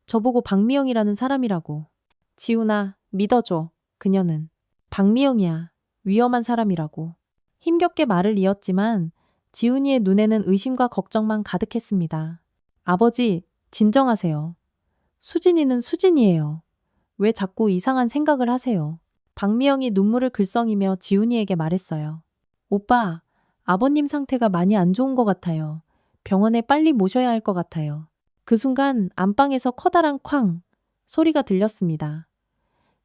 저보고 박미영이라는 사람이라고. 지훈아, 믿어줘. 그녀는 박미영이야. 위험한 사람이라고. 힘겹게 말을 이었지만 지훈이의 눈에는 의심과 걱정만 가득했습니다. 아버지, 진정하세요. 수진이는 수진이에요. 왜 자꾸 이상한 생각을 하세요? 박미영이 눈물을 글썽이며 지훈이에게 말했어요. 오빠, 아버님 상태가 많이 안 좋은 것 같아요. 병원에 빨리 모셔야 할 것 같아요. 그 순간 안방에서 커다란 쾅 소리가 들렸습니다.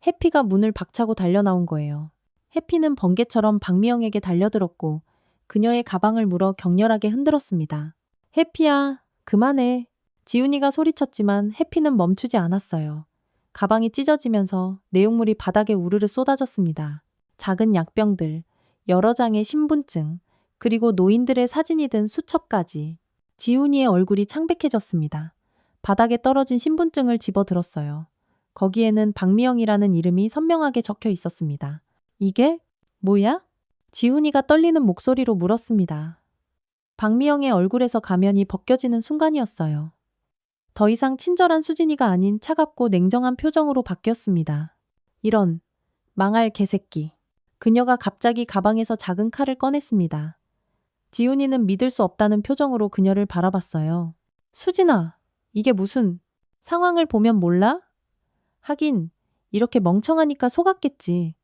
해피가 문을 박차고 달려나온 거예요. 해피는 번개처럼 박미영에게 달려들었고 그녀의 가방을 물어 격렬하게 흔들었습니다. 해피야, 그만해. 지훈이가 소리쳤지만 해피는 멈추지 않았어요. 가방이 찢어지면서 내용물이 바닥에 우르르 쏟아졌습니다. 작은 약병들, 여러 장의 신분증, 그리고 노인들의 사진이 든 수첩까지. 지훈이의 얼굴이 창백해졌습니다. 바닥에 떨어진 신분증을 집어들었어요. 거기에는 박미영이라는 이름이 선명하게 적혀 있었습니다. 이게 뭐야? 지훈이가 떨리는 목소리로 물었습니다. 박미영의 얼굴에서 가면이 벗겨지는 순간이었어요. 더 이상 친절한 수진이가 아닌 차갑고 냉정한 표정으로 바뀌었습니다. 이런 망할 개새끼. 그녀가 갑자기 가방에서 작은 칼을 꺼냈습니다. 지훈이는 믿을 수 없다는 표정으로 그녀를 바라봤어요. 수진아, 이게 무슨 상황을 보면 몰라? 하긴 이렇게 멍청하니까 속았겠지.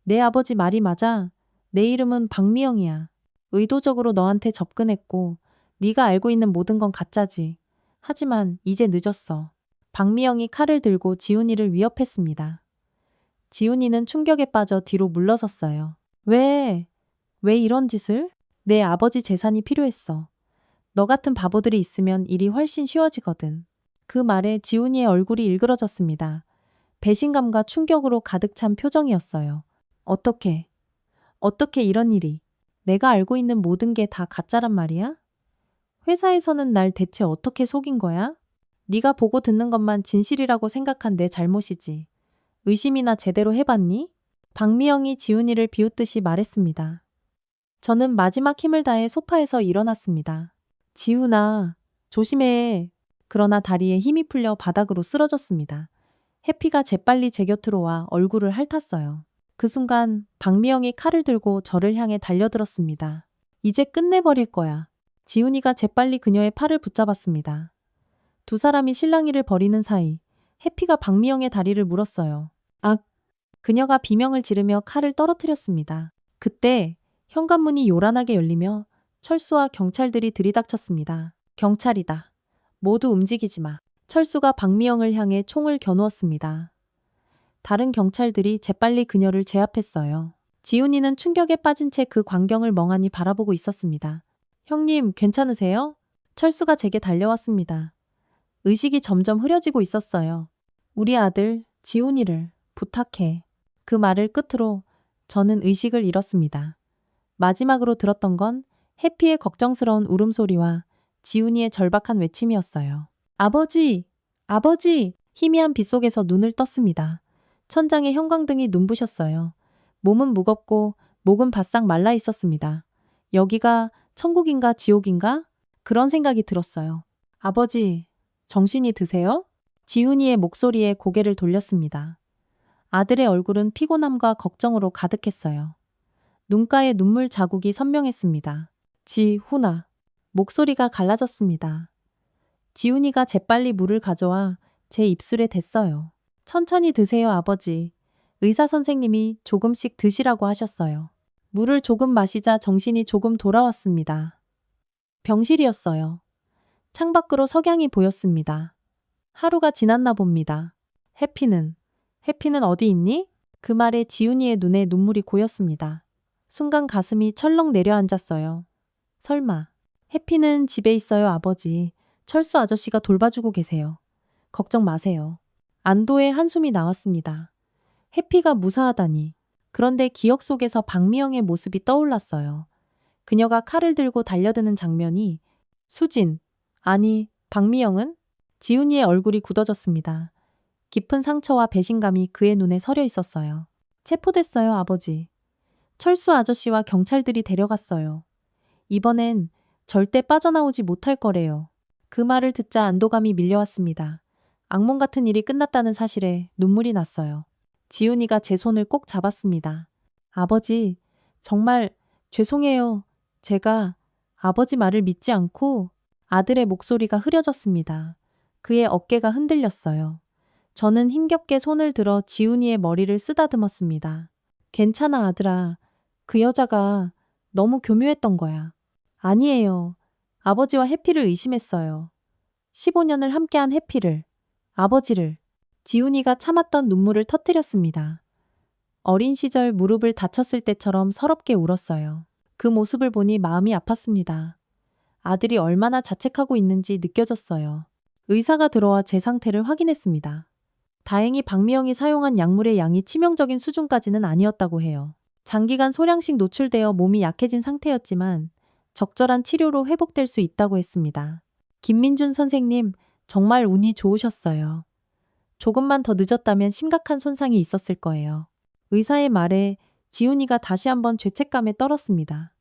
내 아버지 말이 맞아. 내 이름은 박미영이야. 의도적으로 너한테 접근했고 네가 알고 있는 모든 건 가짜지. 하지만 이제 늦었어. 박미영이 칼을 들고 지훈이를 위협했습니다. 지훈이는 충격에 빠져 뒤로 물러섰어요. 왜 이런 짓을? 내 아버지 재산이 필요했어. 너 같은 바보들이 있으면 일이 훨씬 쉬워지거든. 그 말에 지훈이의 얼굴이 일그러졌습니다. 배신감과 충격으로 가득 찬 표정이었어요. 어떻게 이런 일이? 내가 알고 있는 모든 게 다 가짜란 말이야? 회사에서는 날 대체 어떻게 속인 거야? 네가 보고 듣는 것만 진실이라고 생각한 내 잘못이지. 의심이나 제대로 해봤니? 박미영이 지훈이를 비웃듯이 말했습니다. 저는 마지막 힘을 다해 소파에서 일어났습니다. 지훈아, 조심해. 그러나 다리에 힘이 풀려 바닥으로 쓰러졌습니다. 해피가 재빨리 제 곁으로 와 얼굴을 핥았어요. 그 순간 박미영이 칼을 들고 저를 향해 달려들었습니다. 이제 끝내버릴 거야. 지훈이가 재빨리 그녀의 팔을 붙잡았습니다. 두 사람이 실랑이를 벌이는 사이 해피가 박미영의 다리를 물었어요. 악! 그녀가 비명을 지르며 칼을 떨어뜨렸습니다. 그때 현관문이 요란하게 열리며 철수와 경찰들이 들이닥쳤습니다. 경찰이다. 모두 움직이지 마. 철수가 박미영을 향해 총을 겨누었습니다. 다른 경찰들이 재빨리 그녀를 제압했어요. 지훈이는 충격에 빠진 채 그 광경을 멍하니 바라보고 있었습니다. 형님, 괜찮으세요? 철수가 제게 달려왔습니다. 의식이 점점 흐려지고 있었어요. 우리 아들, 지훈이를 부탁해. 그 말을 끝으로 저는 의식을 잃었습니다. 마지막으로 들었던 건 해피의 걱정스러운 울음소리와 지훈이의 절박한 외침이었어요. 아버지! 아버지! 희미한 빛 속에서 눈을 떴습니다. 천장에 형광등이 눈부셨어요. 몸은 무겁고 목은 바싹 말라 있었습니다. 여기가 천국인가 지옥인가? 그런 생각이 들었어요. 아버지, 정신이 드세요? 지훈이의 목소리에 고개를 돌렸습니다. 아들의 얼굴은 피곤함과 걱정으로 가득했어요. 눈가에 눈물 자국이 선명했습니다. 지훈아. 목소리가 갈라졌습니다. 지훈이가 재빨리 물을 가져와 제 입술에 댔어요. 천천히 드세요, 아버지. 의사 선생님이 조금씩 드시라고 하셨어요. 물을 조금 마시자 정신이 조금 돌아왔습니다. 병실이었어요. 창밖으로 석양이 보였습니다. 하루가 지났나 봅니다. 해피는 어디 있니? 그 말에 지훈이의 눈에 눈물이 고였습니다. 순간 가슴이 철렁 내려앉았어요. 설마, 해피는 집에 있어요, 아버지. 철수 아저씨가 돌봐주고 계세요. 걱정 마세요. 안도의 한숨이 나왔습니다. 해피가 무사하다니. 그런데 기억 속에서 박미영의 모습이 떠올랐어요. 그녀가 칼을 들고 달려드는 장면이 수진, 아니, 박미영은? 지훈이의 얼굴이 굳어졌습니다. 깊은 상처와 배신감이 그의 눈에 서려 있었어요. 체포됐어요, 아버지. 철수 아저씨와 경찰들이 데려갔어요. 이번엔 절대 빠져나오지 못할 거래요. 그 말을 듣자 안도감이 밀려왔습니다. 악몽 같은 일이 끝났다는 사실에 눈물이 났어요. 지훈이가 제 손을 꼭 잡았습니다. 아버지, 정말 죄송해요. 제가 아버지 말을 믿지 않고 아들의 목소리가 흐려졌습니다. 그의 어깨가 흔들렸어요. 저는 힘겹게 손을 들어 지훈이의 머리를 쓰다듬었습니다. 괜찮아, 아들아. 그 여자가 너무 교묘했던 거야. 아니에요. 아버지와 해피를 의심했어요. 15년을 함께한 해피를, 아버지를. 지훈이가 참았던 눈물을 터뜨렸습니다. 어린 시절 무릎을 다쳤을 때처럼 서럽게 울었어요. 그 모습을 보니 마음이 아팠습니다. 아들이 얼마나 자책하고 있는지 느껴졌어요. 의사가 들어와 제 상태를 확인했습니다. 다행히 박미영이 사용한 약물의 양이 치명적인 수준까지는 아니었다고 해요. 장기간 소량씩 노출되어 몸이 약해진 상태였지만 적절한 치료로 회복될 수 있다고 했습니다. 김민준 선생님, 정말 운이 좋으셨어요. 조금만 더 늦었다면 심각한 손상이 있었을 거예요. 의사의 말에 지훈이가 다시 한번 죄책감에 떨었습니다.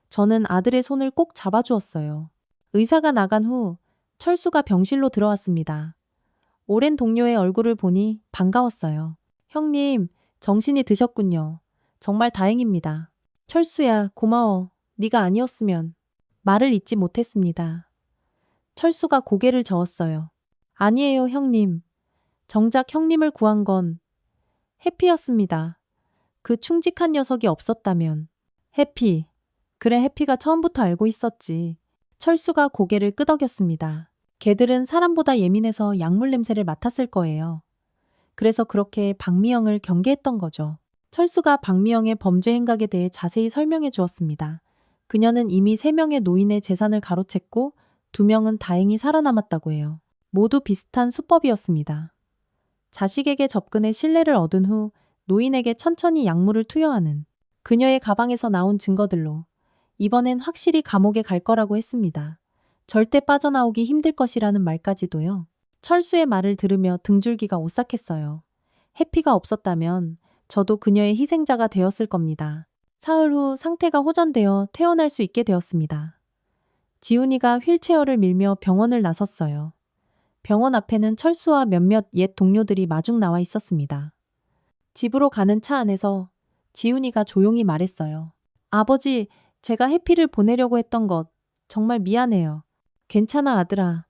저는 아들의 손을 꼭 잡아주었어요. 의사가 나간 후 철수가 병실로 들어왔습니다. 오랜 동료의 얼굴을 보니 반가웠어요. 형님, 정신이 드셨군요. 정말 다행입니다. 철수야, 고마워. 네가 아니었으면. 말을 잇지 못했습니다. 철수가 고개를 저었어요. 아니에요, 형님. 정작 형님을 구한 건 해피였습니다. 그 충직한 녀석이 없었다면. 해피. 그래, 해피가 처음부터 알고 있었지. 철수가 고개를 끄덕였습니다. 개들은 사람보다 예민해서 약물 냄새를 맡았을 거예요. 그래서 그렇게 박미영을 경계했던 거죠. 철수가 박미영의 범죄 행각에 대해 자세히 설명해 주었습니다. 그녀는 이미 3명의 노인의 재산을 가로챘고 2명은 다행히 살아남았다고 해요. 모두 비슷한 수법이었습니다. 자식에게 접근해 신뢰를 얻은 후 노인에게 천천히 약물을 투여하는 그녀의 가방에서 나온 증거들로 이번엔 확실히 감옥에 갈 거라고 했습니다. 절대 빠져나오기 힘들 것이라는 말까지도요. 철수의 말을 들으며 등줄기가 오싹했어요. 해피가 없었다면 저도 그녀의 희생자가 되었을 겁니다. 사흘 후 상태가 호전되어 퇴원할 수 있게 되었습니다. 지훈이가 휠체어를 밀며 병원을 나섰어요. 병원 앞에는 철수와 몇몇 옛 동료들이 마중 나와 있었습니다. 집으로 가는 차 안에서 지훈이가 조용히 말했어요. 아버지, 제가 해피를 보내려고 했던 것 정말 미안해요. 괜찮아, 아들아.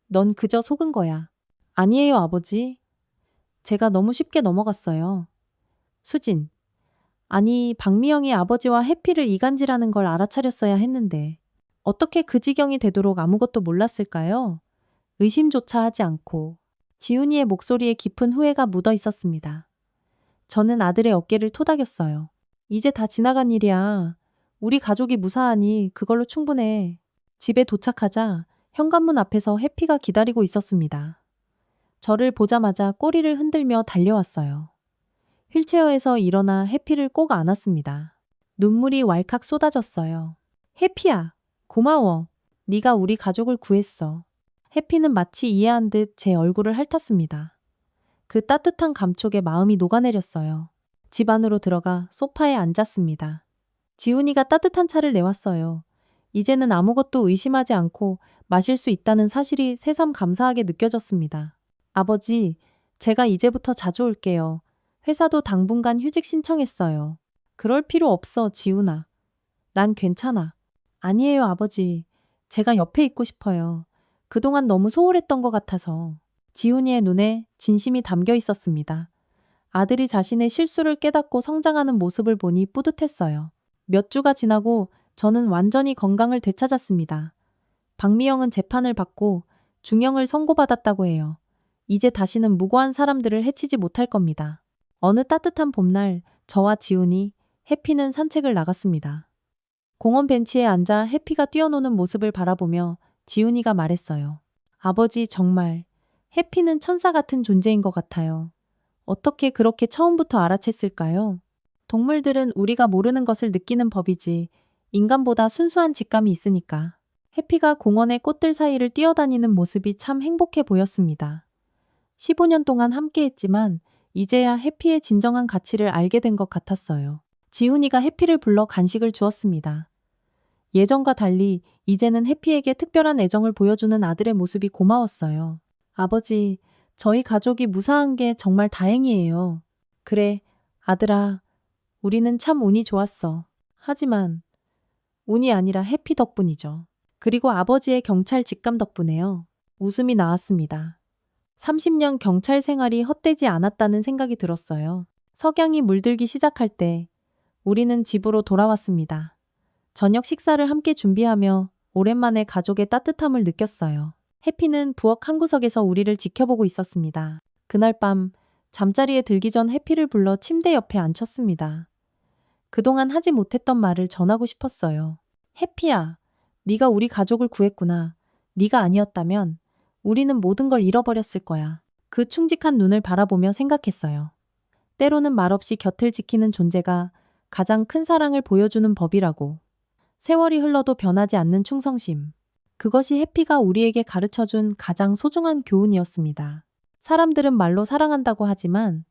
넌 그저 속은 거야. 아니에요, 아버지. 제가 너무 쉽게 넘어갔어요. 수진. 아니, 박미영이 아버지와 해피를 이간질하는 걸 알아차렸어야 했는데 어떻게 그 지경이 되도록 아무것도 몰랐을까요? 의심조차 하지 않고. 지훈이의 목소리에 깊은 후회가 묻어 있었습니다. 저는 아들의 어깨를 토닥였어요. 이제 다 지나간 일이야. 우리 가족이 무사하니 그걸로 충분해. 집에 도착하자 현관문 앞에서 해피가 기다리고 있었습니다. 저를 보자마자 꼬리를 흔들며 달려왔어요. 휠체어에서 일어나 해피를 꼭 안았습니다. 눈물이 왈칵 쏟아졌어요. 해피야, 고마워. 네가 우리 가족을 구했어. 해피는 마치 이해한 듯 제 얼굴을 핥았습니다. 그 따뜻한 감촉에 마음이 녹아내렸어요. 집 안으로 들어가 소파에 앉았습니다. 지훈이가 따뜻한 차를 내왔어요. 이제는 아무것도 의심하지 않고 마실 수 있다는 사실이 새삼 감사하게 느껴졌습니다. 아버지, 제가 이제부터 자주 올게요. 회사도 당분간 휴직 신청했어요. 그럴 필요 없어, 지훈아. 난 괜찮아. 아니에요, 아버지. 제가 옆에 있고 싶어요. 그동안 너무 소홀했던 것 같아서. 지훈이의 눈에 진심이 담겨 있었습니다. 아들이 자신의 실수를 깨닫고 성장하는 모습을 보니 뿌듯했어요. 몇 주가 지나고 저는 완전히 건강을 되찾았습니다. 박미영은 재판을 받고 중형을 선고받았다고 해요. 이제 다시는 무고한 사람들을 해치지 못할 겁니다. 어느 따뜻한 봄날 저와 지훈이 해피는 산책을 나갔습니다. 공원 벤치에 앉아 해피가 뛰어노는 모습을 바라보며 지훈이가 말했어요. 아버지, 정말 해피는 천사 같은 존재인 것 같아요. 어떻게 그렇게 처음부터 알아챘을까요? 동물들은 우리가 모르는 것을 느끼는 법이지 인간보다 순수한 직감이 있으니까. 해피가 공원의 꽃들 사이를 뛰어다니는 모습이 참 행복해 보였습니다. 15년 동안 함께했지만 이제야 해피의 진정한 가치를 알게 된 것 같았어요. 지훈이가 해피를 불러 간식을 주었습니다. 예전과 달리 이제는 해피에게 특별한 애정을 보여주는 아들의 모습이 고마웠어요. 아버지, 저희 가족이 무사한 게 정말 다행이에요. 그래, 아들아, 우리는 참 운이 좋았어. 하지만 운이 아니라 해피 덕분이죠. 그리고 아버지의 경찰 직감 덕분에요. 웃음이 나왔습니다. 30년 경찰 생활이 헛되지 않았다는 생각이 들었어요. 석양이 물들기 시작할 때 우리는 집으로 돌아왔습니다. 저녁 식사를 함께 준비하며 오랜만에 가족의 따뜻함을 느꼈어요. 해피는 부엌 한 구석에서 우리를 지켜보고 있었습니다. 그날 밤 잠자리에 들기 전 해피를 불러 침대 옆에 앉혔습니다. 그동안 하지 못했던 말을 전하고 싶었어요. 해피야, 네가 우리 가족을 구했구나. 네가 아니었다면 우리는 모든 걸 잃어버렸을 거야. 그 충직한 눈을 바라보며 생각했어요. 때로는 말없이 곁을 지키는 존재가 가장 큰 사랑을 보여주는 법이라고. 세월이 흘러도 변하지 않는 충성심. 그것이 해피가 우리에게 가르쳐준 가장 소중한 교훈이었습니다. 사람들은 말로 사랑한다고 하지만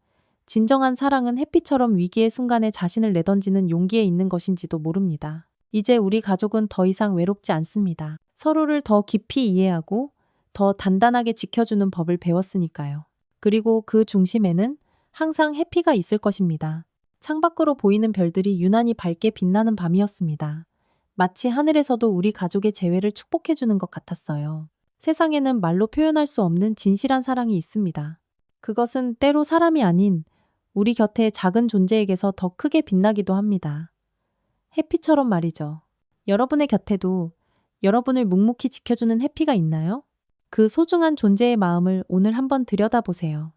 진정한 사랑은 해피처럼 위기의 순간에 자신을 내던지는 용기에 있는 것인지도 모릅니다. 이제 우리 가족은 더 이상 외롭지 않습니다. 서로를 더 깊이 이해하고 더 단단하게 지켜주는 법을 배웠으니까요. 그리고 그 중심에는 항상 해피가 있을 것입니다. 창밖으로 보이는 별들이 유난히 밝게 빛나는 밤이었습니다. 마치 하늘에서도 우리 가족의 재회를 축복해주는 것 같았어요. 세상에는 말로 표현할 수 없는 진실한 사랑이 있습니다. 그것은 때로 사람이 아닌 우리 곁의 작은 존재에게서 더 크게 빛나기도 합니다. 해피처럼 말이죠. 여러분의 곁에도 여러분을 묵묵히 지켜주는 해피가 있나요? 그 소중한 존재의 마음을 오늘 한번 들여다보세요.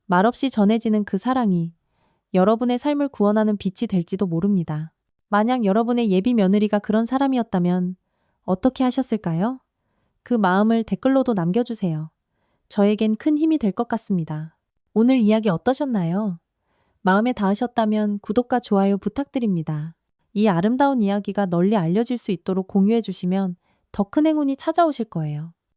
말없이 전해지는 그 사랑이 여러분의 삶을 구원하는 빛이 될지도 모릅니다. 만약 여러분의 예비 며느리가 그런 사람이었다면 어떻게 하셨을까요? 그 마음을 댓글로도 남겨주세요. 저에겐 큰 힘이 될 것 같습니다. 오늘 이야기 어떠셨나요? 마음에 닿으셨다면 구독과 좋아요 부탁드립니다. 이 아름다운 이야기가 널리 알려질 수 있도록 공유해 주시면 더 큰 행운이 찾아오실 거예요.